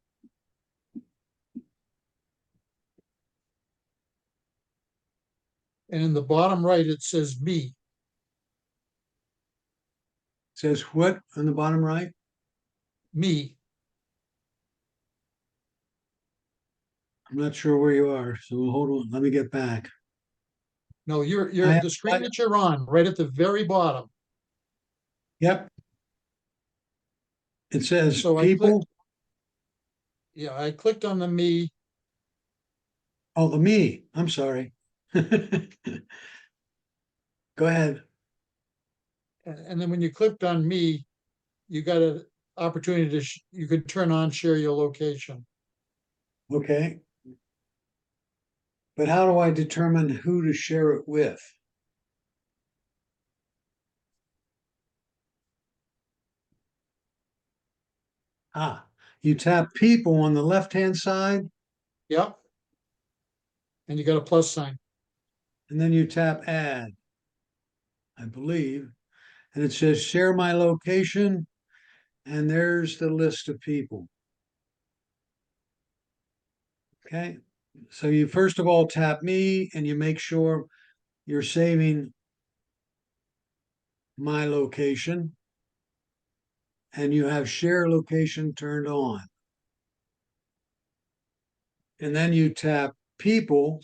and in the bottom right, it says Me. Says what on the bottom right? Me. I'm not sure where you are, so hold on, let me get back. No, I you're have- the screen that you're on, right at the very bottom. Yep. It says So people, Yeah, I clicked on the Me. oh, the me, I'm sorry. Go ahead. And then when you clicked on Me, you got an opportunity to, you could turn on share your location. Okay. But how do I determine who to share it with? Ah, you tap people on the left-hand side, Yep. And you got a plus sign. and then you tap add, I believe, and it says share my location, and there's the list of people. Okay, so you first of all tap me, and you make sure you're saving my location, and you have share location turned on. And then you tap people,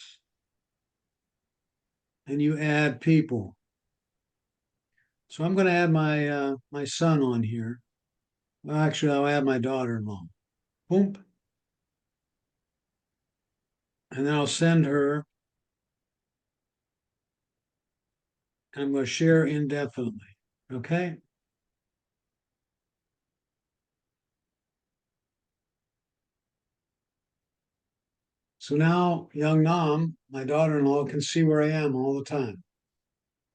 and you add people. So I'm going to add my son on here. Well, actually, I'll add my daughter-in-law. Boom. And then I'll send her. And I'm going to share indefinitely. Okay. So now young Nam, my daughter-in-law, can see where I am all the time.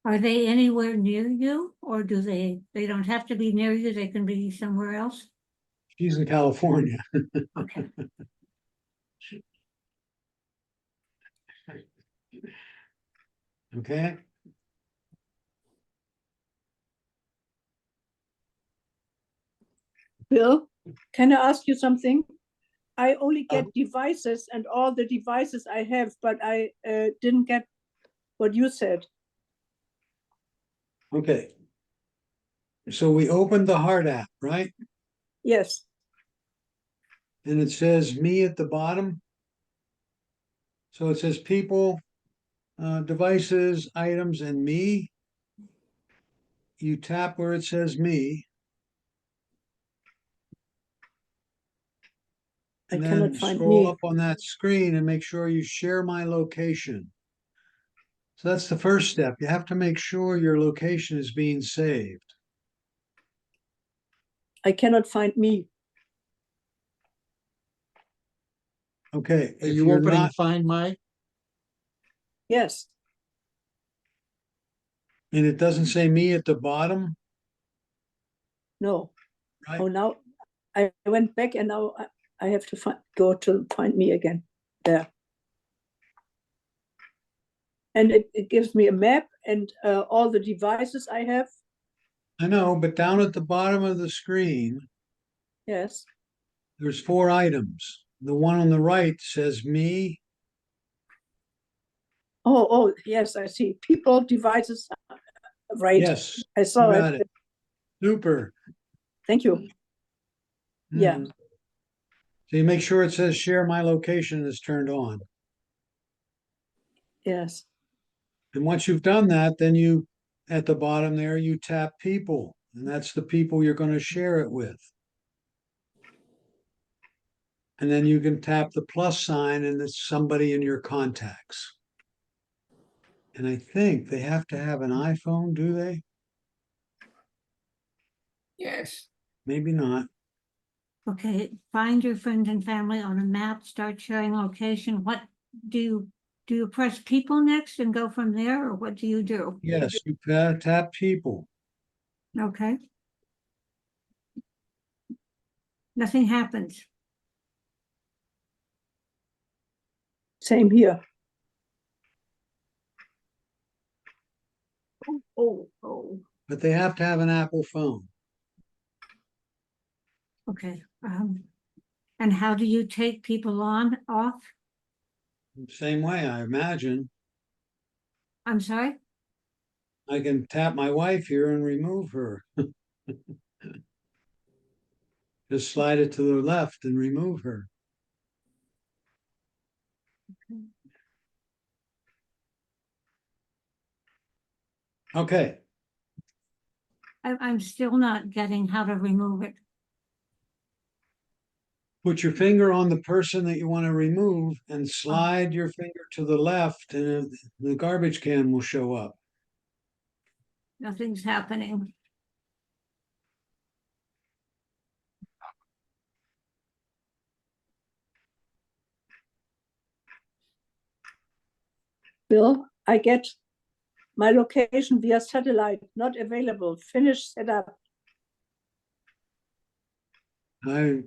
Are they anywhere near you, or do they don't have to be near you, they can be somewhere else? She's in California. Okay. Okay. Bill, can I ask you something? I only get Um, devices and all the devices I have, but I didn't get what you said. Okay. So we opened the Heart app, right? Yes, And it says me at the bottom. So it says people, devices, items, and me. You tap where it says me. I And cannot then find scroll me. up on that screen and make sure you share my location. So that's the first step. You have to make sure your location is being saved. I cannot find me. Okay, Are if you you're opening not, Find My? Yes, and it doesn't say me at the bottom, no. right? Oh, now I went back and now I have to go to find me again there. And it gives me a map and all the devices I have. I know, but down at the bottom of the screen, Yes, there's 4 items. The one on the right says me, Oh, yes, I see. People, devices, right. Yes, I you saw got it. it. Super. Thank you. Yeah. Mhm. So you make sure it says share my location is turned on. Yes. And once you've done that, then you, at the bottom there, you tap people, and that's the people you're going to share it with. And then you can tap the plus sign and it's somebody in your contacts. And I think they have to have an iPhone, do they? Yes. Maybe not. Okay, find your friends and family on a map, start sharing location. What do you press people next and go from there, or what do you do? Yes, you tap people. Okay. Nothing happens. Same here. Oh, But they have to have an Apple phone. okay. And how do you take people on, off? Same way, I imagine. I'm sorry? I can tap my wife here and remove her. Just slide it to the left and remove her. Okay, I'm still not getting how to remove it. put your finger on the person that you want to remove and slide your finger to the left and the garbage can will show up. Nothing's happening. Bill, I get my location via satellite, not available. Finish setup. I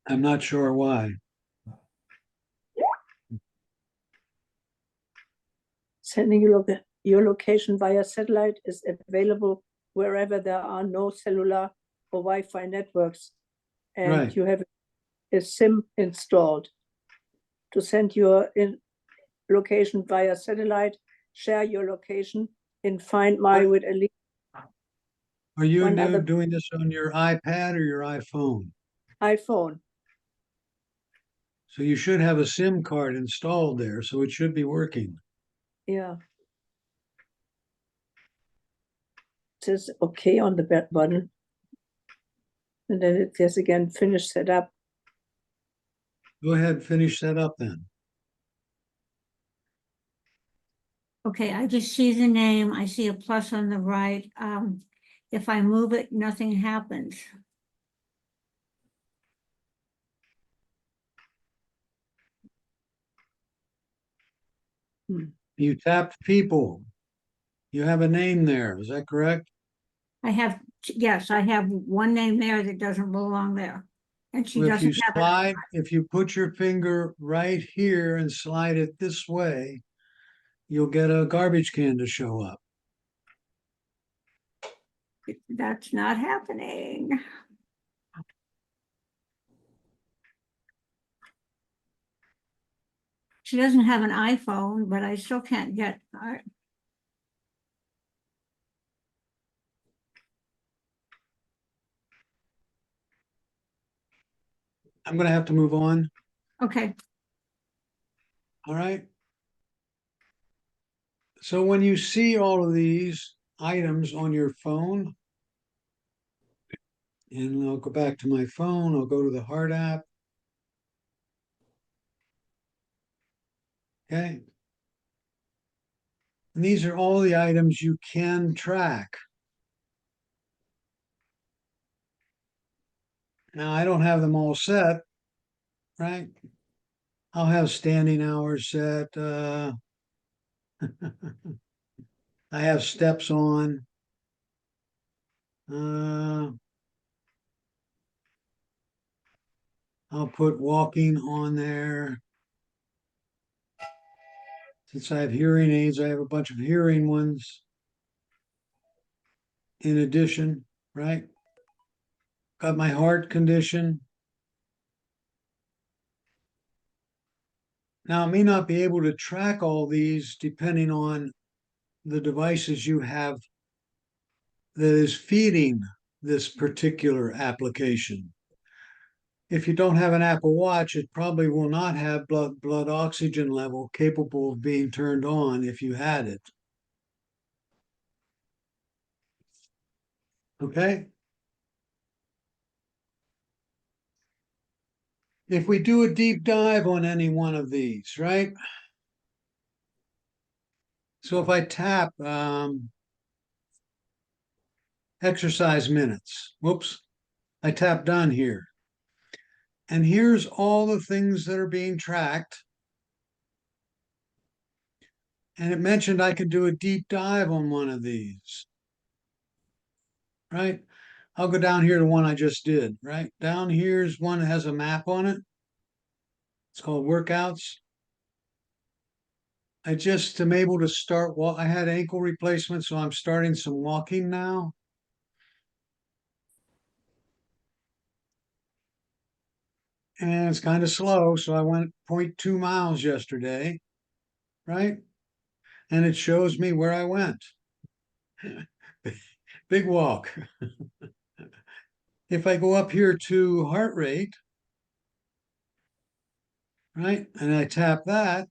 I'm not sure why. Sending your location via satellite is available wherever there are no cellular or Wi-Fi networks, and Right. you have a SIM installed. To send your location via satellite, share your location in Find My with at least Are you one other doing this on your iPad or your iPhone? iPhone. So you should have a SIM card installed there, so it should be working. Yeah. It says OK on the button. And then it says again, finish setup. Go ahead, finish that up then. Okay, I just see the name. I see a plus on the right. If I move it, nothing happens. You tapped people. You have a name there, is that correct? Yes, I have one name there that doesn't belong there. And she Well, doesn't have it. if you put your finger right here and slide it this way, you'll get a garbage can to show up. That's not happening. She doesn't have an iPhone, but I still can't get. I'm gonna have to move on. Okay, All right. So when you see all of these items on your phone, and I'll go back to my phone, I'll go to the Heart app. Okay. And these are all the items you can track. Now, I don't have them all set, right? I'll have standing hours set. I have steps on. I'll put walking on there. Since I have hearing aids, I have a bunch of hearing ones. In addition, right? Got my heart condition. Now, I may not be able to track all these depending on the devices you have that is feeding this particular application. If you don't have an Apple Watch, it probably will not have blood oxygen level capable of being turned on if you had it. Okay? If we do a deep dive on any one of these, right? So if I tap exercise minutes, whoops, I tap done here. And here's all the things that are being tracked. And it mentioned I could do a deep dive on one of these, right? I'll go down here to one I just did, right? Down here's one that has a map on it. It's called workouts. I just am able to start, well, I had ankle replacement, so I'm starting some walking now. And it's kind of slow, so I went 0.2 miles yesterday, right? And it shows me where I went. Big walk. If I go up here to heart rate, right, and I tap that,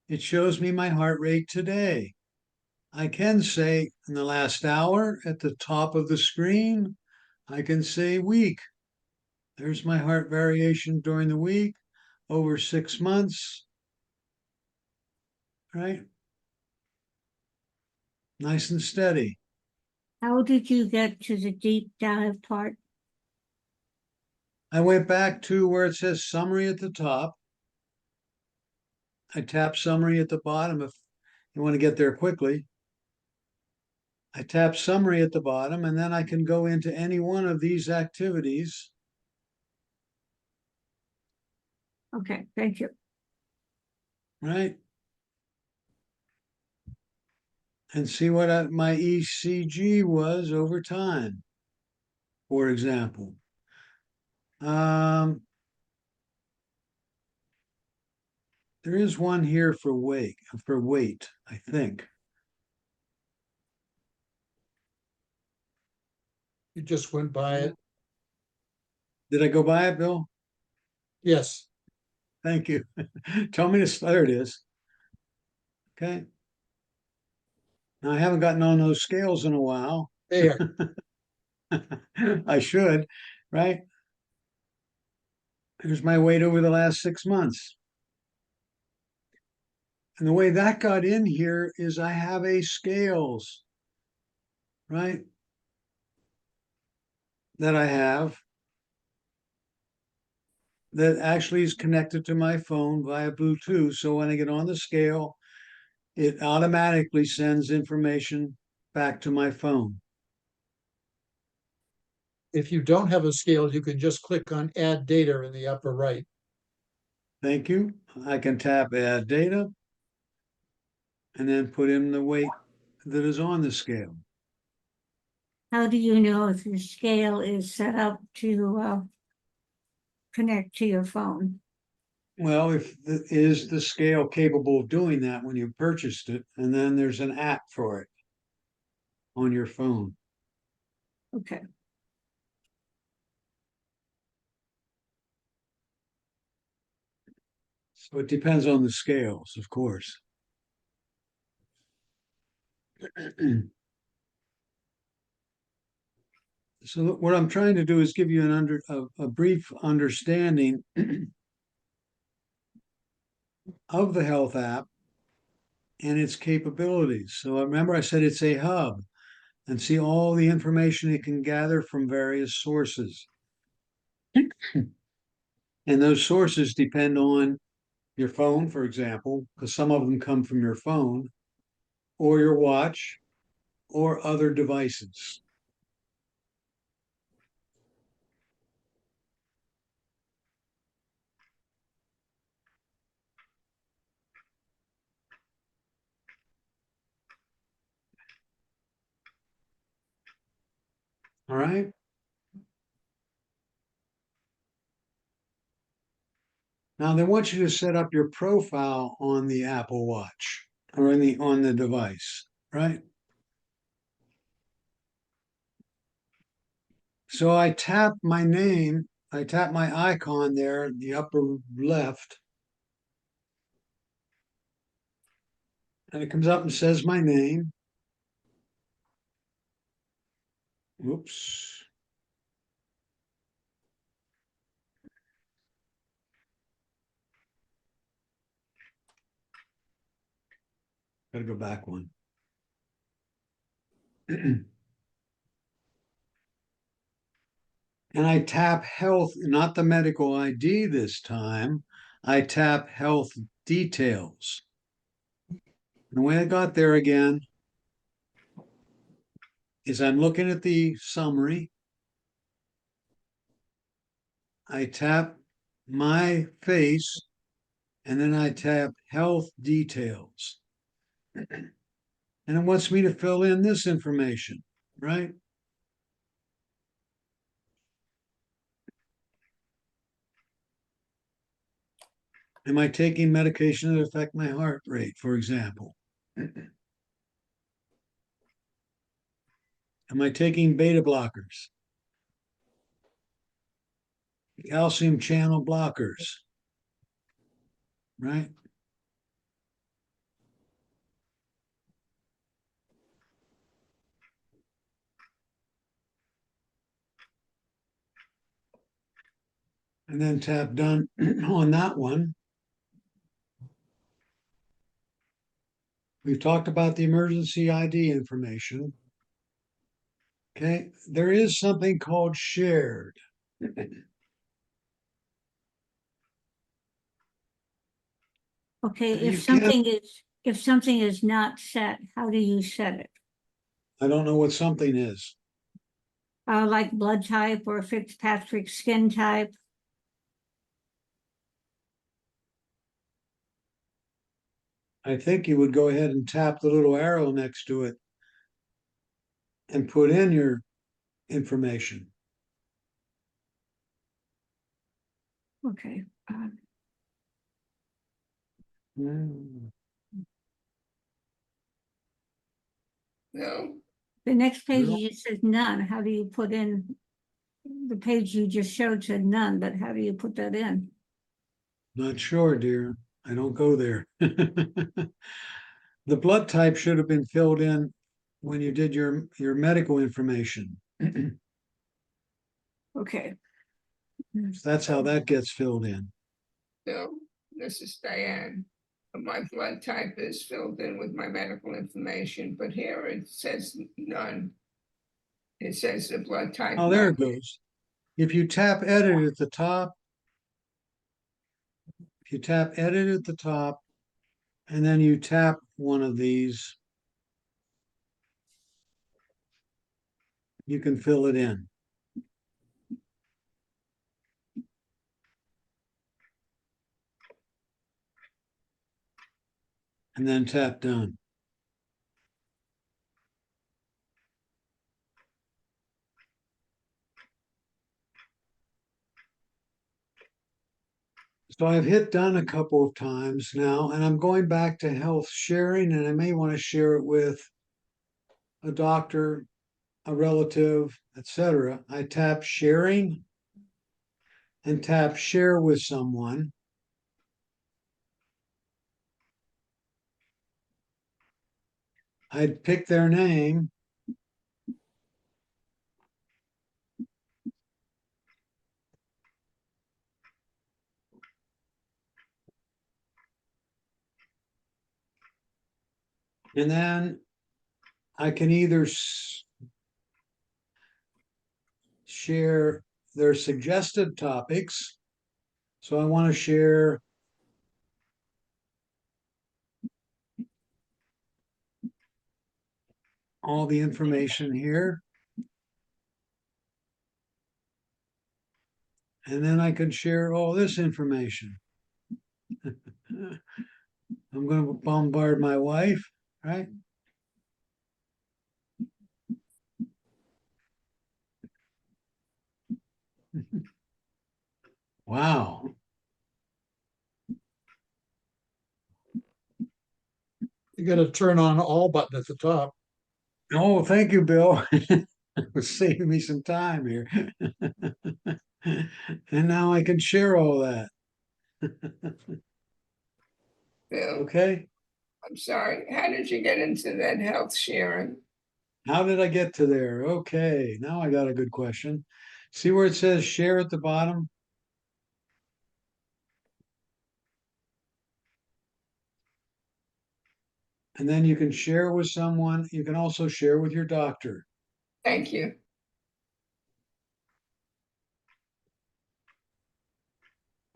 it shows me my heart rate today. I can say in the last hour at the top of the screen, I can say week. There's my heart variation during the week over 6 months, right? Nice and steady. How did you get to the deep dive part? I went back to where it says summary at the top. I tap summary at the bottom if you want to get there quickly. I tap summary at the bottom, and then I can go into any one of these activities. Okay, thank you. Right? And see what my ECG was over time, for example. There is one here for weight, I think. You just went by it. Did I go by it, Bill? Yes, Thank you. Tell me this. There it is. Okay. Now I haven't gotten on those scales in a while. there. I should, right? Here's my weight over the last 6 months. And the way that got in here is I have a scales, right? That I have that actually is connected to my phone via Bluetooth. So when I get on the scale, it automatically sends information back to my phone. If you don't have a scale, you can just click on add data in the upper right. Thank you. I can tap add data and then put in the weight that is on the scale. How do you know if your scale is set up to connect to your phone? Well, is the scale capable of doing that when you purchased it? And then there's an app for it on your phone. Okay. So it depends on the scales, of course. So what I'm trying to do is give you a brief understanding of the health app and its capabilities. So remember I said it's a hub, and see all the information it can gather from various sources. And those sources depend on your phone, for example, because some of them come from your phone, or your watch, or other devices. All right. Now they want you to set up your profile on the Apple Watch or on the device, right? So I tap my name, I tap my icon there in the upper left. And it comes up and says my name. Whoops. Gotta go back one. And I tap health, not the medical ID this time. I tap health details. And the way I got there again is I'm looking at the summary. I tap my face and then I tap health details. And it wants me to fill in this information, right? Am I taking medication that affect my heart rate, for example? Am I taking beta blockers? Calcium channel blockers, right? And then tap done on that one. We've talked about the emergency ID information. Okay, there is something called shared. Okay, You if can't- something is not set, how do you set it? I don't know what something is. Like blood type or Fitzpatrick skin type? I think you would go ahead and tap the little arrow next to it and put in your information. Okay. Mm. No, The next page No. just says none. How do you put in? The page you just showed said none, but how do you put that in? Not sure, dear. I don't go there. The blood type should have been filled in when you did your medical information. Okay. That's how that gets filled in. Bill, this is Diane. My blood type is filled in with my medical information, but here it says none. It says the blood type. Oh, there it goes. If you tap edit at the top, if you tap edit at the top, and then you tap one of these, you can fill it in. And then tap done. So I've hit done a couple of times now, and I'm going back to health sharing, and I may want to share it with a doctor, a relative, etc. I tap sharing and tap share with someone. I'd pick their name. And then I can either share their suggested topics. So I want to share all the information here. And then I can share all this information. I'm going to bombard my wife, right? Wow. You gotta turn on all button at the top. Oh, thank you, Bill. It was saving me some time here. And now I can share all that. Bill, Okay. I'm sorry, how did you get into that health sharing? How did I get to there? Okay, now I got a good question. See where it says share at the bottom? And then you can share with someone. You can also share with your doctor. Thank you.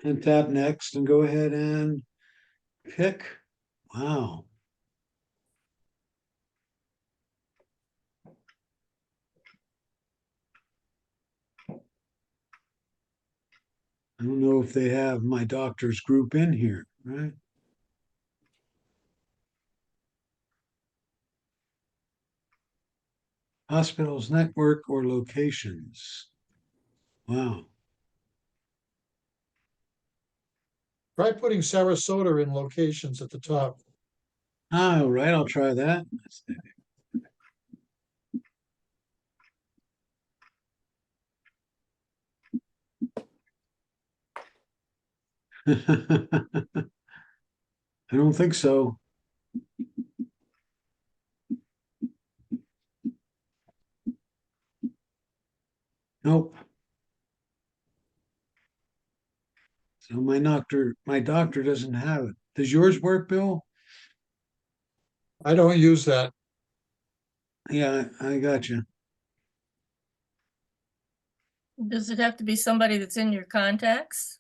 And tap next and go ahead and pick. Wow. I don't know if they have my doctor's group in here, right? Hospitals, network, or locations. Wow. Try putting Sarasota in locations at the top. All right, I'll try that. I don't think so. Nope. So my doctor doesn't have it. Does yours work, Bill? I don't use that. Yeah, I got you. Does it have to be somebody that's in your contacts?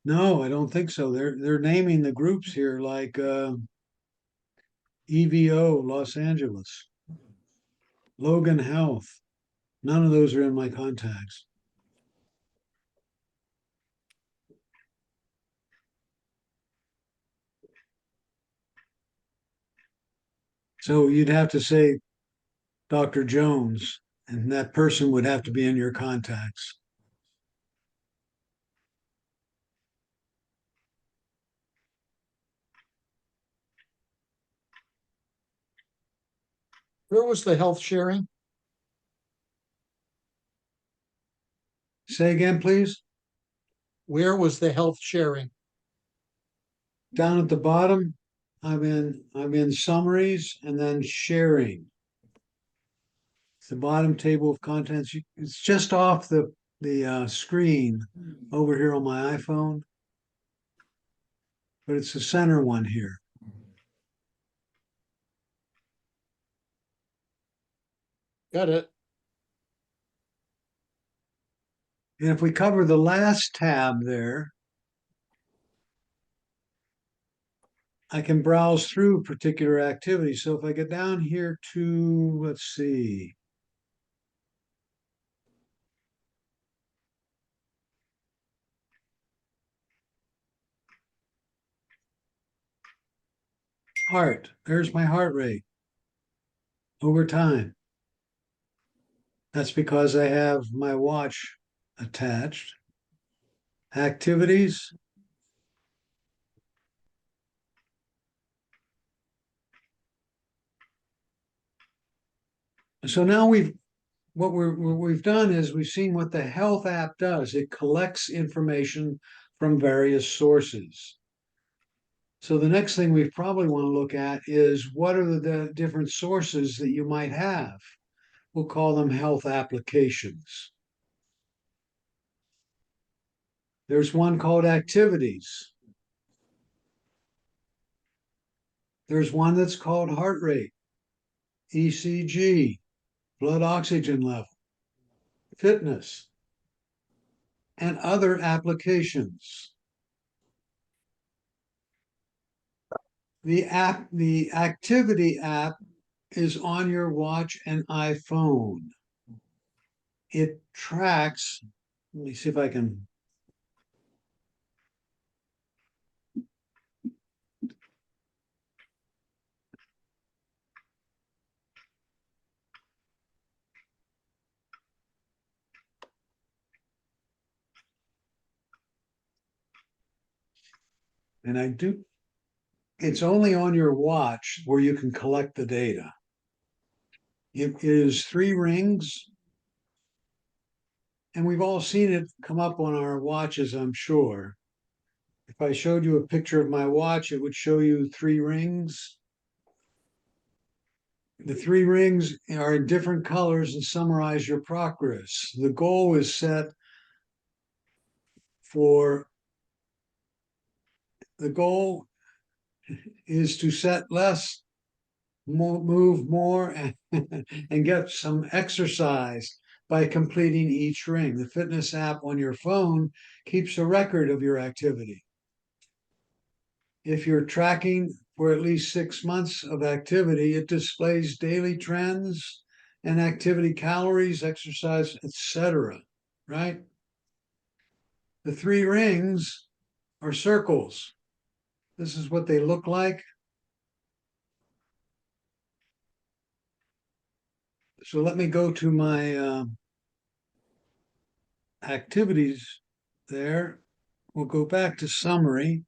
No, I don't think so. They're naming the groups here like EVO Los Angeles, Logan Health. None of those are in my contacts. So you'd have to say Dr. Jones, and that person would have to be in your contacts. Where was the health sharing? Say again, please. Where was the health sharing? Down at the bottom, I'm in summaries and then sharing. It's the bottom table of contents. It's just off the screen over here on my iPhone, but it's the center one here. Got it. And if we cover the last tab there, I can browse through particular activities. So if I get down here to, let's see, heart, there's my heart rate over time. That's because I have my watch attached. Activities. So now what we've done is we've seen what the health app does. It collects information from various sources. So the next thing we probably want to look at is what are the different sources that you might have. We'll call them health applications. There's one called activities. There's one that's called heart rate, ECG, blood oxygen level, fitness, and other applications. The activity app is on your watch and iPhone. It tracks, let me see if I can. And it's only on your watch where you can collect the data. It is 3 rings. And we've all seen it come up on our watches, I'm sure. If I showed you a picture of my watch, it would show you 3 rings. The 3 rings are in different colors and summarize your progress. The goal is set for, the goal is to set less, move more, and get some exercise by completing each ring. The fitness app on your phone keeps a record of your activity. If you're tracking for at least 6 months of activity, it displays daily trends and activity calories, exercise, etc. Right? The 3 rings are circles. This is what they look like. So let me go to my activities there. We'll go back to summary.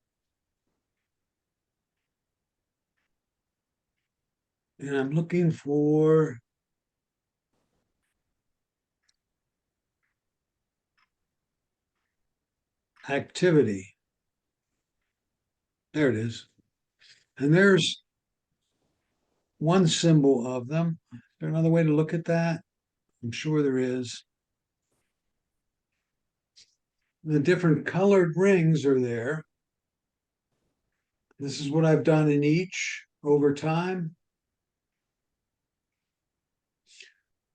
And I'm looking for activity. There it is. And there's one symbol of them. Is there another way to look at that? I'm sure there is. The different colored rings are there. This is what I've done in each over time.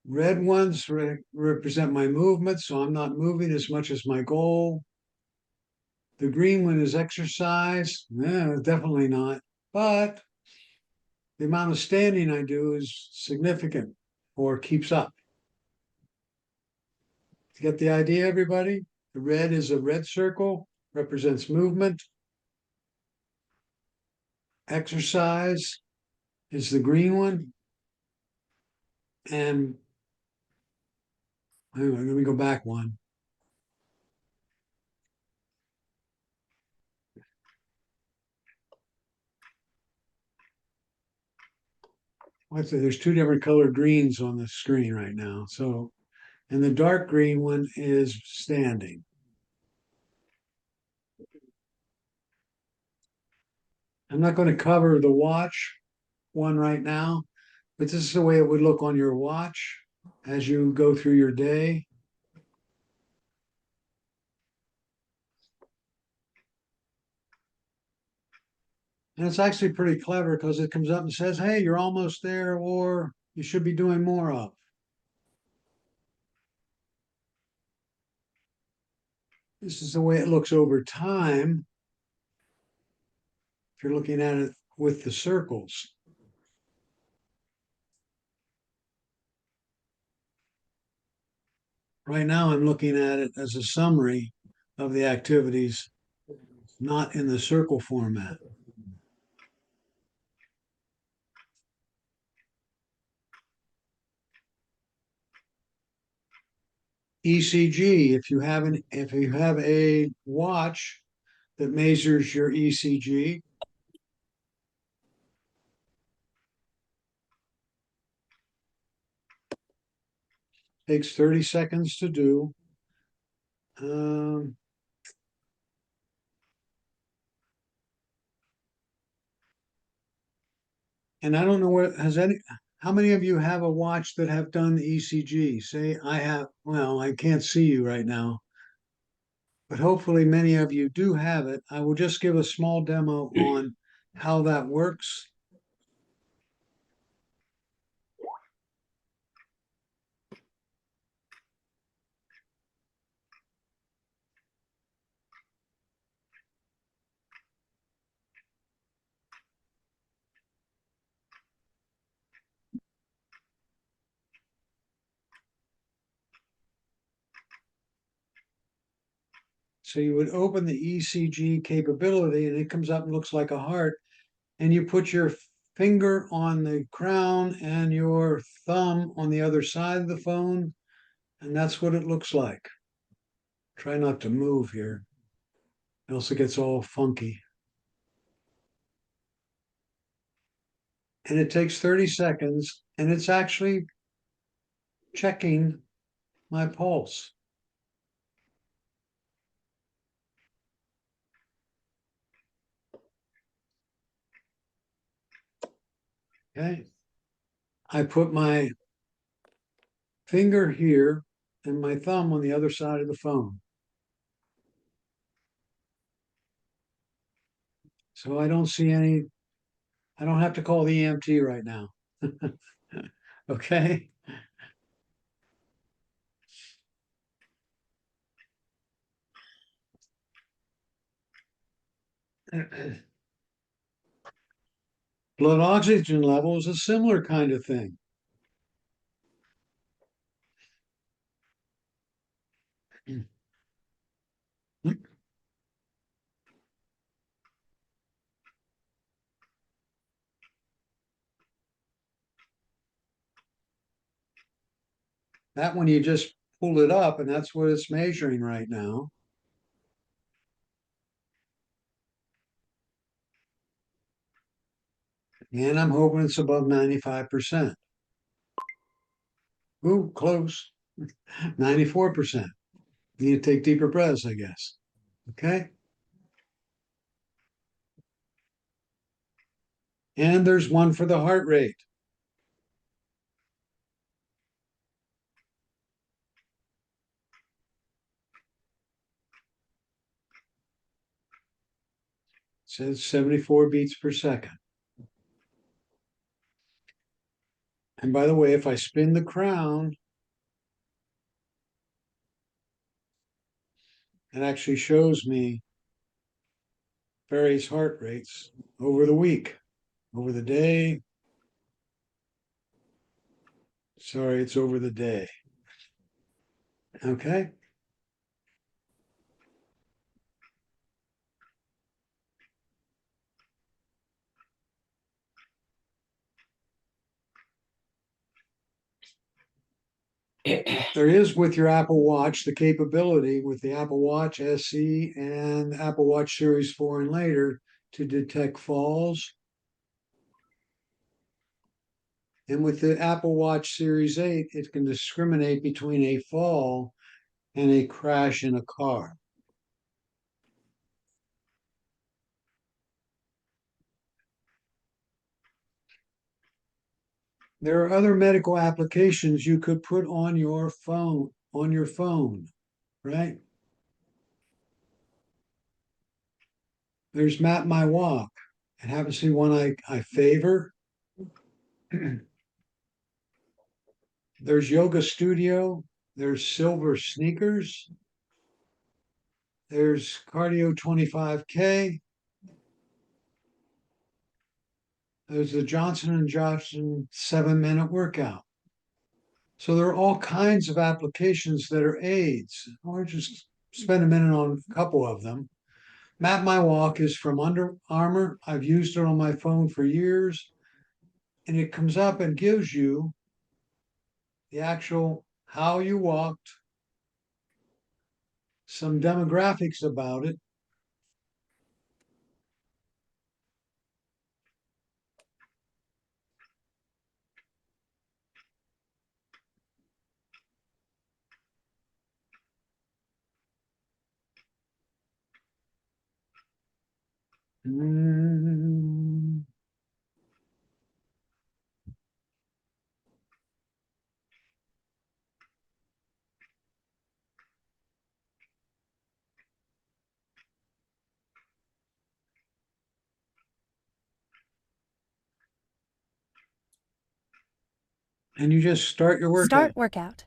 Red ones represent my movement, so I'm not moving as much as my goal. The green one is exercise. Definitely not. But the amount of standing I do is significant or keeps up. You get the idea, everybody? The red is a red circle, represents movement. Exercise is the green one. And anyway, let me go back one. Let's say there's 2 different colored greens on the screen right now. So, and the dark green one is standing. I'm not going to cover the watch one right now, but this is the way it would look on your watch as you go through your day. And it's actually pretty clever because it comes up and says, hey, you're almost there, or you should be doing more of. This is the way it looks over time. If you're looking at it with the circles. Right now, I'm looking at it as a summary of the activities, not in the circle format. ECG, if you have a watch that measures your ECG, takes 30 seconds to do. And I don't know how many of you have a watch that have done the ECG? Say I have, well, I can't see you right now, but hopefully many of you do have it. I will just give a small demo on how that works. So you would open the ECG capability and it comes up and looks like a heart. And you put your finger on the crown and your thumb on the other side of the phone. And that's what it looks like. Try not to move here. Else it gets all funky. and it takes 30 seconds, and it's actually checking my pulse. Okay. I put my finger here and my thumb on the other side of the phone. So I don't see any, I don't have to call the EMT right now. Okay. Blood oxygen level is a similar kind of thing. That one you just pull it up, and that's what it's measuring right now. And I'm hoping it's above 95%. Ooh, close. 94%. Need to take deeper breaths, I guess. Okay. And there's one for the heart rate. It says 74 beats per second. And by the way, if I spin the crown, it actually shows me various heart rates over the week, over the day. Sorry, it's over the day. Okay. There is with your Apple Watch the capability with the Apple Watch SE and Apple Watch Series 4 and later to detect falls. And with the Apple Watch Series 8, it can discriminate between a fall and a crash in a car. There are other medical applications you could put on your phone, right? There's Map My Walk. It happens to be one I favor. There's Yoga Studio. There's Silver Sneakers. There's Cardio 25K. There's the Johnson & Johnson 7-minute workout. So there are all kinds of applications that are aids. Or just spend a minute on a couple of them. Map My Walk is from Under Armour. I've used it on my phone for years. And it comes up and gives you the actual how you walked, some demographics about it. Mm. And you just start your workout. Start workout.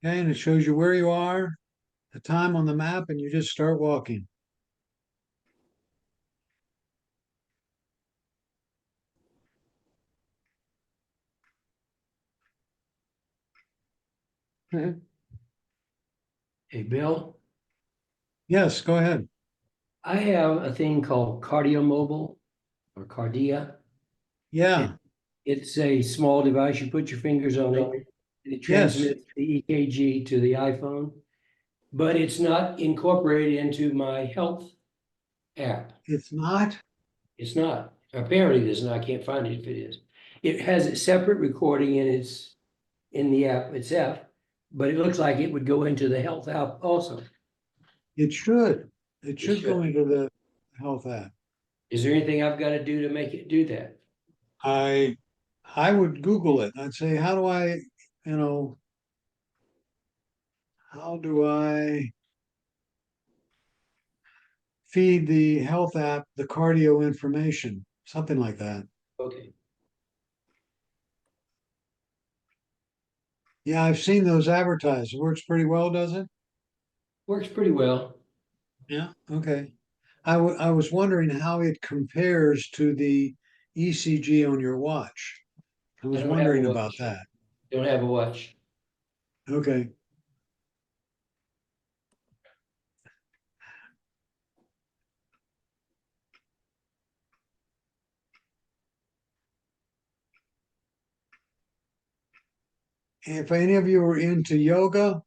Okay, and it shows you where you are, the time on the map, and you just start walking. Hey, Bill, Yes, go ahead. I have a thing called Cardio Mobile or Cardia. Yeah, It's a small device. You put your fingers on it. And it transmits the EKG to the iPhone, but it's not incorporated into my health app. it's not. It's not. Apparently it isn't. I can't find it if it is. It has a separate recording and it's in the app itself, but it looks like it would go into the health app also. It should. It should go should. into the health app. Is there anything I've got to do to make it do that? I would Google it. I'd say, how do I, you know, how do I feed the health app the cardio information? Something like that. Okay. Yeah, I've seen those advertised. It works pretty well, does it? Works pretty well. Yeah. Okay. I was wondering how it compares to the ECG on your watch. I was don't have a wondering watch. about that. Don't have a watch. Okay. If any of you are into yoga,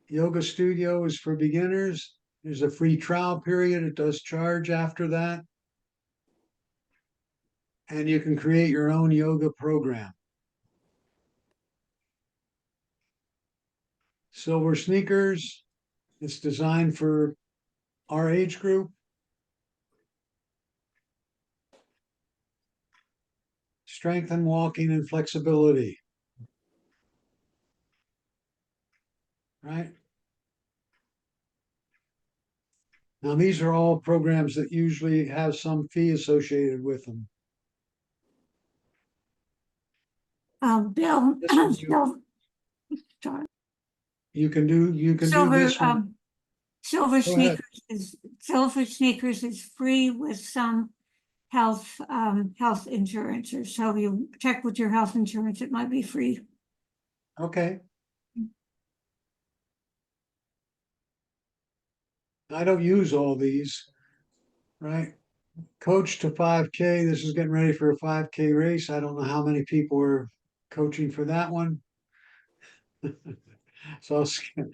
Yoga Studio is for beginners. There's a free trial period. It does charge after that. And you can create your own yoga program. Silver Sneakers. It's designed for our age group. Strength and walking and flexibility. Right? Now, these are all programs that usually have some fee associated with them. Bill, This one sorry. You can do Silver, this one. Silver Go ahead. Sneakers is free with some health insurance, or so you check with your health insurance, it might be free. Okay. I don't use all these, right? Coach to 5K. This is getting ready for a 5K race. I don't know how many people are coaching for that one. So I'll skip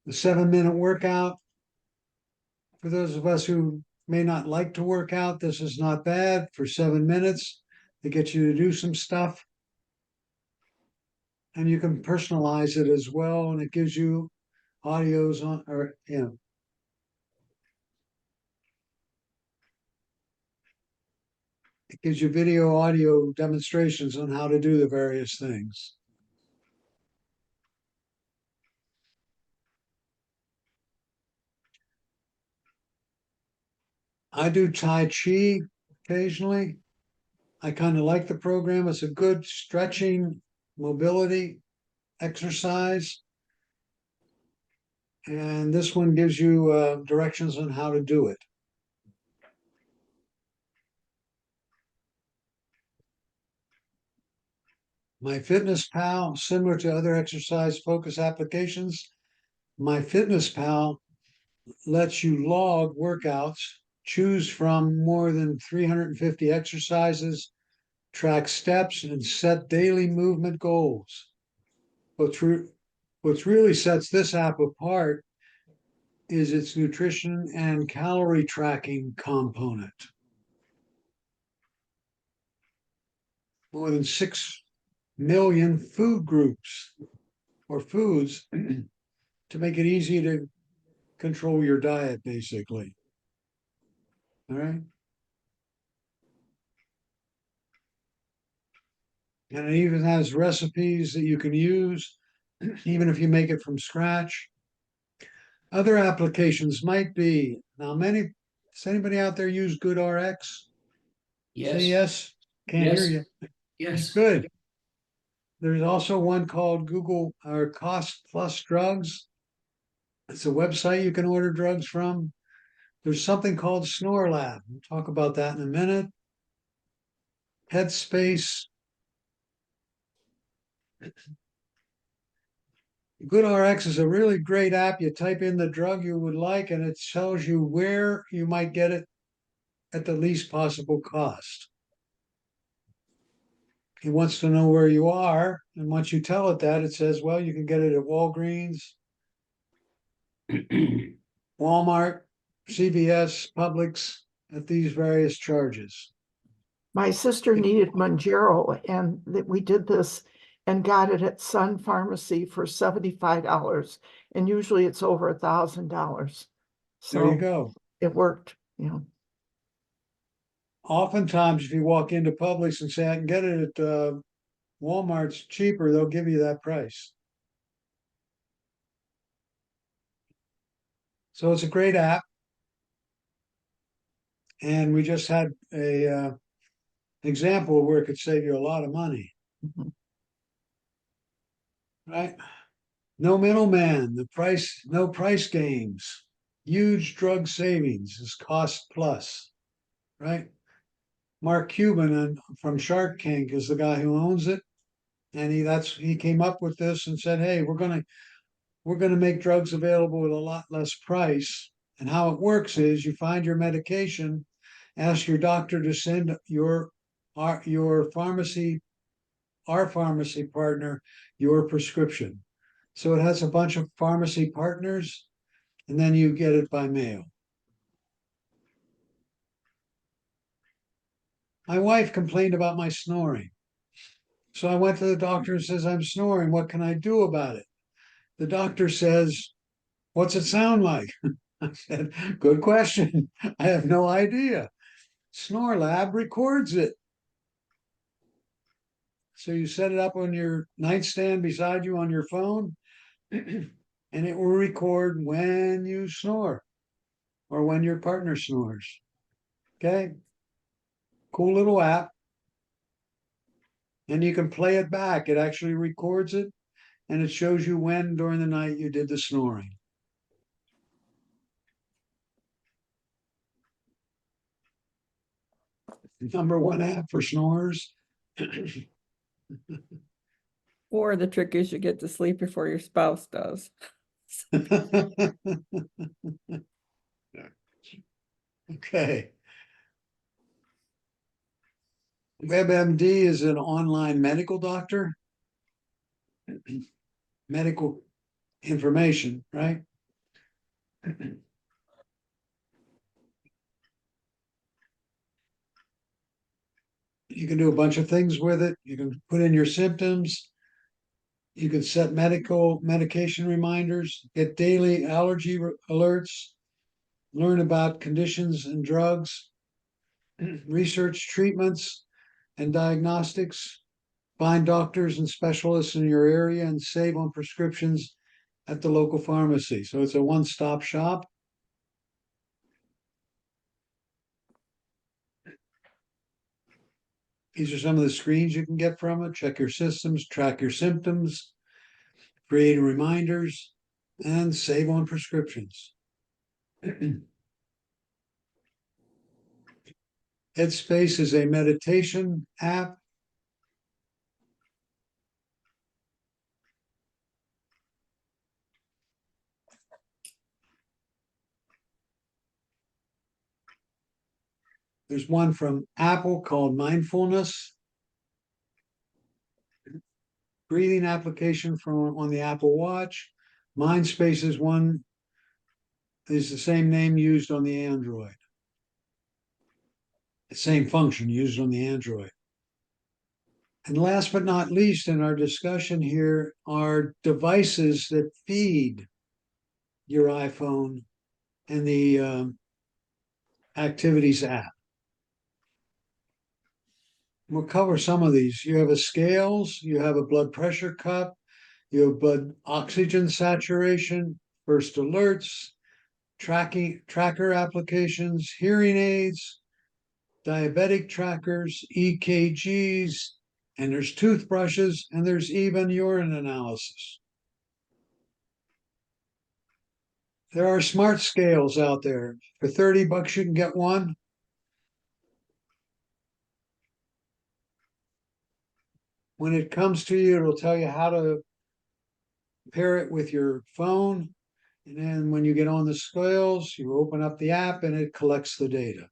the 7-minute workout. For those of us who may not like to work out, this is not bad for 7 minutes to get you to do some stuff. And you can personalize it as well, and it gives you audios on, or it gives you video, audio demonstrations on how to do the various things. I do Tai Chi occasionally. I kind of like the program. It's a good stretching, mobility exercise. And this one gives you directions on how to do it. My Fitness Pal, similar to other exercise focus applications, My Fitness Pal lets you log workouts, choose from more than 350 exercises, track steps, and set daily movement goals. What's really sets this app apart is its nutrition and calorie tracking component. More than 6 million food groups or foods to make it easy to control your diet, basically. All right. And it even has recipes that you can use, even if you make it from scratch. Other applications might be, now does anybody out there use GoodRx? Yes. Say yes. Can't hear Yes. you. Yes. Good. There's also one called Google or Cost Plus Drugs. It's a website you can order drugs from. There's something called Snore Lab. We'll talk about that in a minute. Headspace. GoodRx is a really great app. You type in the drug you would like, and it tells you where you might get it at the least possible cost. It wants to know where you are, and once you tell it that, it says, well, you can get it at Walgreens, Walmart, CVS, Publix, at these various charges. My sister needed Monjero and that we did this and got it at Sun Pharmacy for $75. And usually it's over $1,000. There you So go. it worked, you know. Oftentimes, if you walk into Publix and say, I can get it at Walmart's cheaper, they'll give you that price. So it's a great app. And we just had a example where it could save you a lot of money, Mhm. right? No middleman, no price games, huge drug savings is cost plus, right? Mark Cuban from Shark Tank is the guy who owns it. And he came up with this and said, hey, we're gonna make drugs available at a lot less price. And how it works is you find your medication, ask your doctor to send your pharmacy, our pharmacy partner, your prescription. So it has a bunch of pharmacy partners, and then you get it by mail. My wife complained about my snoring. So I went to the doctor and says, I'm snoring. What can I do about it? The doctor says, what's it sound like? I said, good question. I have no idea. Snore Lab records it. So you set it up on your nightstand beside you on your phone, and it will record when you snore or when your partner snores. Okay. Cool little app. And you can play it back. It actually records it and it shows you when during the night you did the snoring. Number one app for snorers. Or the trick is you get to sleep before your spouse does. Okay. WebMD is an online medical doctor. Medical information, right? You can do a bunch of things with it. You can put in your symptoms. You can set medication reminders, get daily allergy alerts, learn about conditions and drugs, research treatments and diagnostics, find doctors and specialists in your area, and save on prescriptions at the local pharmacy. So it's a one-stop shop. These are some of the screens you can get from it. Check your systems, track your symptoms, create reminders, and save on prescriptions. Headspace is a meditation app. There's one from Apple called Mindfulness. Breathing application from on the Apple Watch. Mindspace is one, is the same name used on the Android. The same function used on the Android. And last but not least in our discussion here are devices that feed your iPhone and the Activities app. We'll cover some of these. You have a scales, you have a blood pressure cup, you have blood oxygen saturation, first alerts, tracker applications, hearing aids, diabetic trackers, EKGs, and there's toothbrushes, and there's even urine analysis. There are smart scales out there. For $30, you can get one. When it comes to you, it'll tell you how to pair it with your phone. And then when you get on the scales, you open up the app and it collects the data.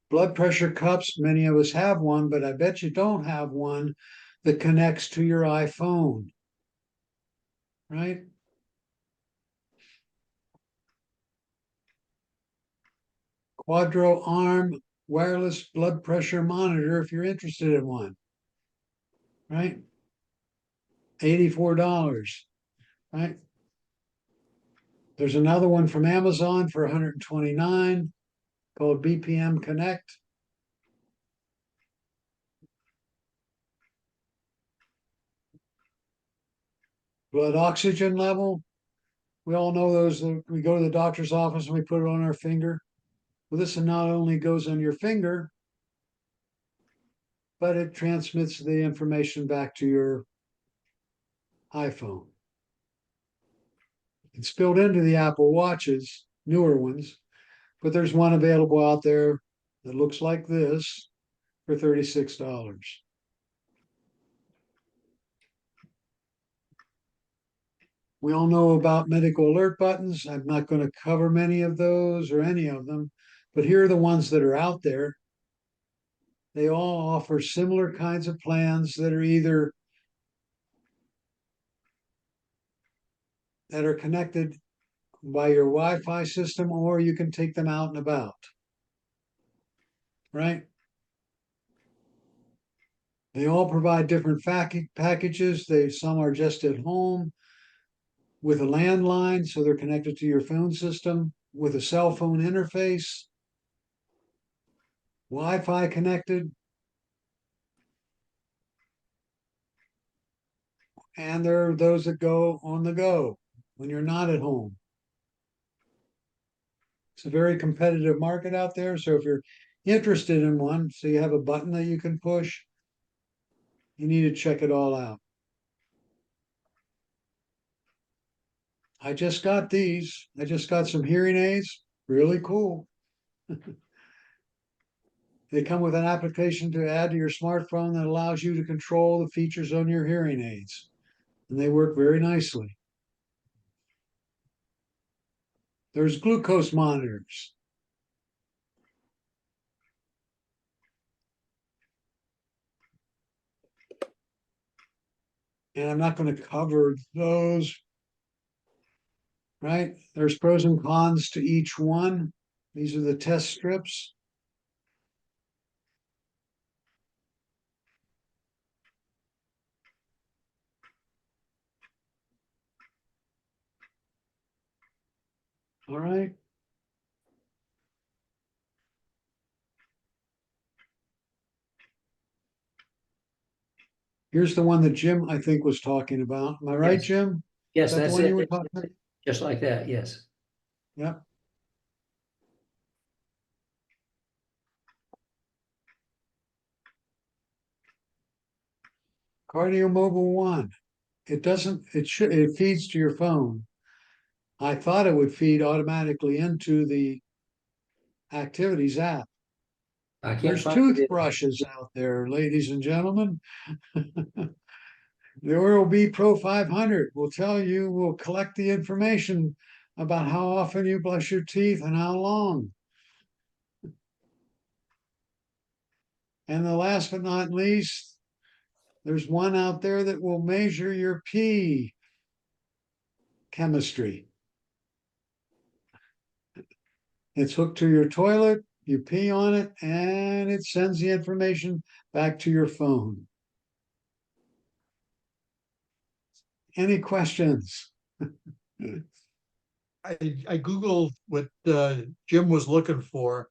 Blood pressure cups, many of us have one, but I bet you don't have one that connects to your iPhone, right? quadro arm wireless blood pressure monitor if you're interested in one. Right? $84, right? There's another one from Amazon for $129 called BPM Connect. Blood oxygen level. We all know those. We go to the doctor's office and we put it on our finger. Well, this not only goes on your finger, but it transmits the information back to your iPhone. It's built into the Apple Watches, newer ones, but there's one available out there that looks like this for $36. We all know about medical alert buttons. I'm not going to cover many of those or any of them, but here are the ones that are out there. They all offer similar kinds of plans that are either that are connected by your Wi-Fi system, or you can take them out and about, right? They all provide different packages. Some are just at home with a landline, so they're connected to your phone system with a cell phone interface, Wi-Fi connected, and there are those that go on the go when you're not at home. It's a very competitive market out there. So if you're interested in one, so you have a button that you can push, you need to check it all out. I just got these. I just got some hearing aids. Really cool. They come with an application to add to your smartphone that allows you to control the features on your hearing aids. And they work very nicely. There's glucose monitors. And I'm not going to cover those, right? There's pros and cons to each one. These are the test strips. All right. Here's the one that Jim, I think, was talking about. Am I right, Yes. Jim? Yes, Is that the that's one it. you were talking about? Just like that, yes. Yep. Cardio Mobile One. It doesn't, it feeds to your phone. I thought it would feed automatically into the activities app. I can't There's find it. toothbrushes out there, ladies and gentlemen. The Oral-B Pro 500 will collect the information about how often you brush your teeth and how long. And the last but not least, there's one out there that will measure your pee chemistry. It's hooked to your toilet, you pee on it, and it sends the information back to your phone. Any questions? I Googled what Jim was looking for,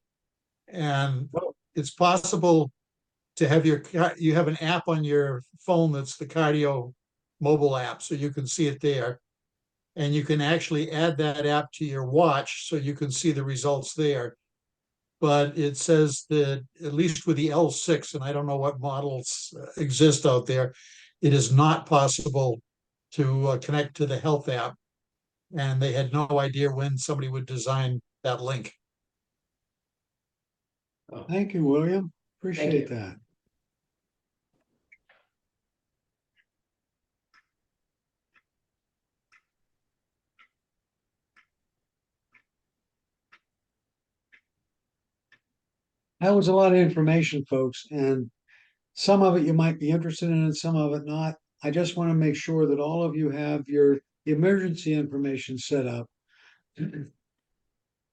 and it's possible to have you have an app on your phone that's the cardio mobile app, so you can see it there. And you can actually add that app to your watch so you can see the results there. But it says that at least with the L6, and I don't know what models exist out there, it is not possible to connect to the health app. And they had no idea when somebody would design that link. Thank you, William. Appreciate you. that. That was a lot of information, folks, and some of it you might be interested in and some of it not. I just want to make sure that all of you have your emergency information set up.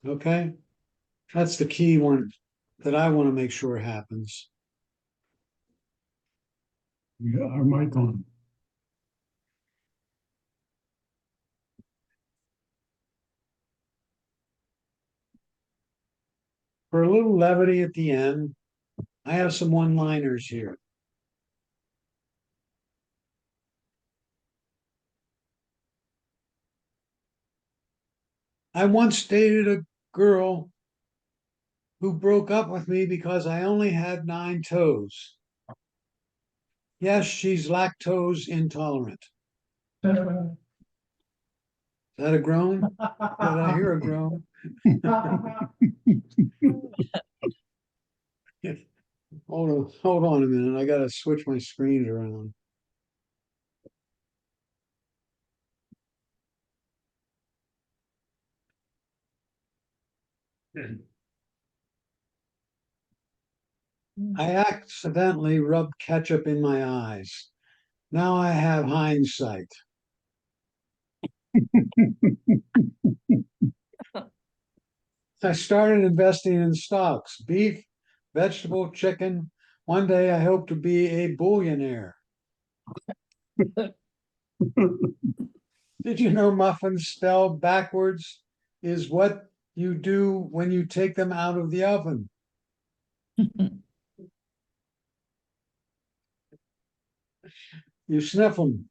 Okay? That's the key one that I want to make sure happens. We got our mic on. For a little levity at the end, I have some one-liners here. I once dated a girl who broke up with me because I only had 9 toes. Yes, she's lactose intolerant. Is that a groan? Did I hear a groan? Hold on a minute. I gotta switch my screens around. I accidentally rubbed ketchup in my eyes. Now I have hindsight. I started investing in stocks, beef, vegetable, chicken. One day I hope to be a billionaire. Did you know muffins spelled backwards is what you do when you take them out of the oven? You sniff them.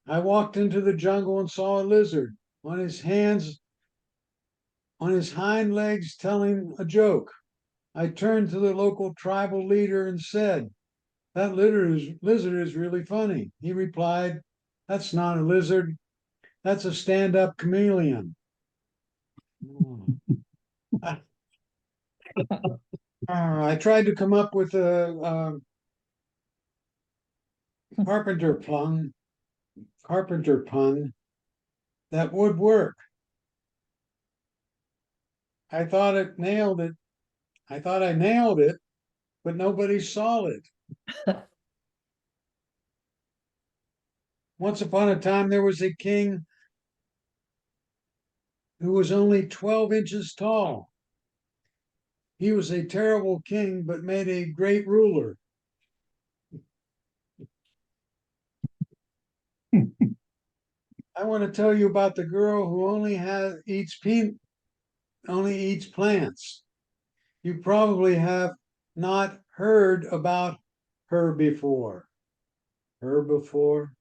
I walked into the jungle and saw a lizard on his hands, on his hind legs, telling a joke. I turned to the local tribal leader and said, "That lizard is really funny." He replied, "That's not a lizard. That's a stand-up chameleon." I tried to come up with a carpenter pun that would work. I thought I nailed it, but nobody saw it. Once upon a time, there was a king who was only 12 inches tall. He was a terrible king, but made a great ruler. I want to tell you about the girl who only eats plants. You probably have not heard about her before. Her before.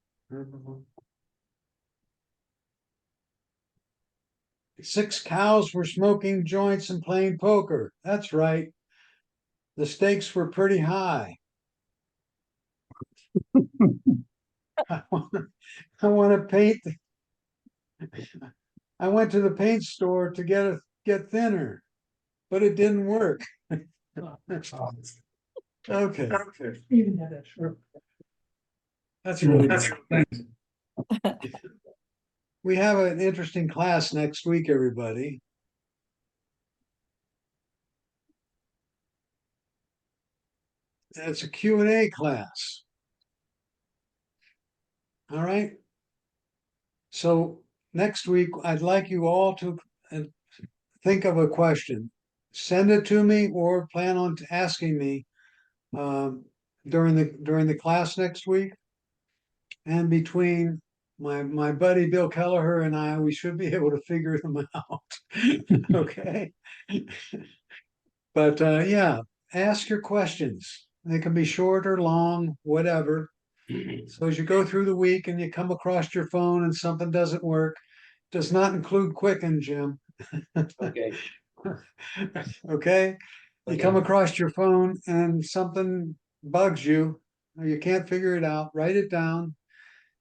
6 cows were smoking joints and playing poker. That's right. The stakes were pretty high. I want to paint. I went to the paint store to get thinner, but it didn't work. Okay. Even had that shrimp. That's really good. We have an interesting class next week, everybody. It's a Q&A class. All right. So next week, I'd like you all to think of a question. Send it to me or plan on asking me during the class next week. And between my buddy Bill Kelleher and I, we should be able to figure them out. Okay. But yeah, ask your questions. They can be short or long, whatever. So as you go through the week and you come across your phone and something doesn't work, does not include Quicken, Jim. Okay. Okay. You Okay. come across your phone and something bugs you, or you can't figure it out, write it down.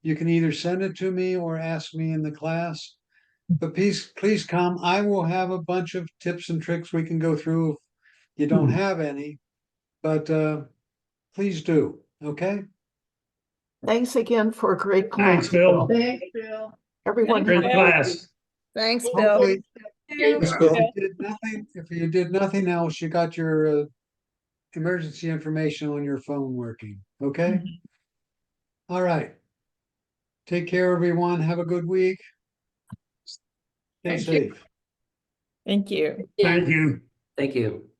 You can either send it to me or ask me in the class. But please come. I will have a bunch of tips and tricks we can go through if you don't have any. But please do. Okay. Thanks again for a great Thanks, class. Bill. Thanks, Bill. Everyone. Great have a class. Thanks, Bill. Hopefully, Thanks, if Bill. you did nothing else, you got your emergency information on your phone working. Okay. All right. Take care, everyone. Have a good week. Stay Thank you. safe. Thank you. Thank you. Thank you.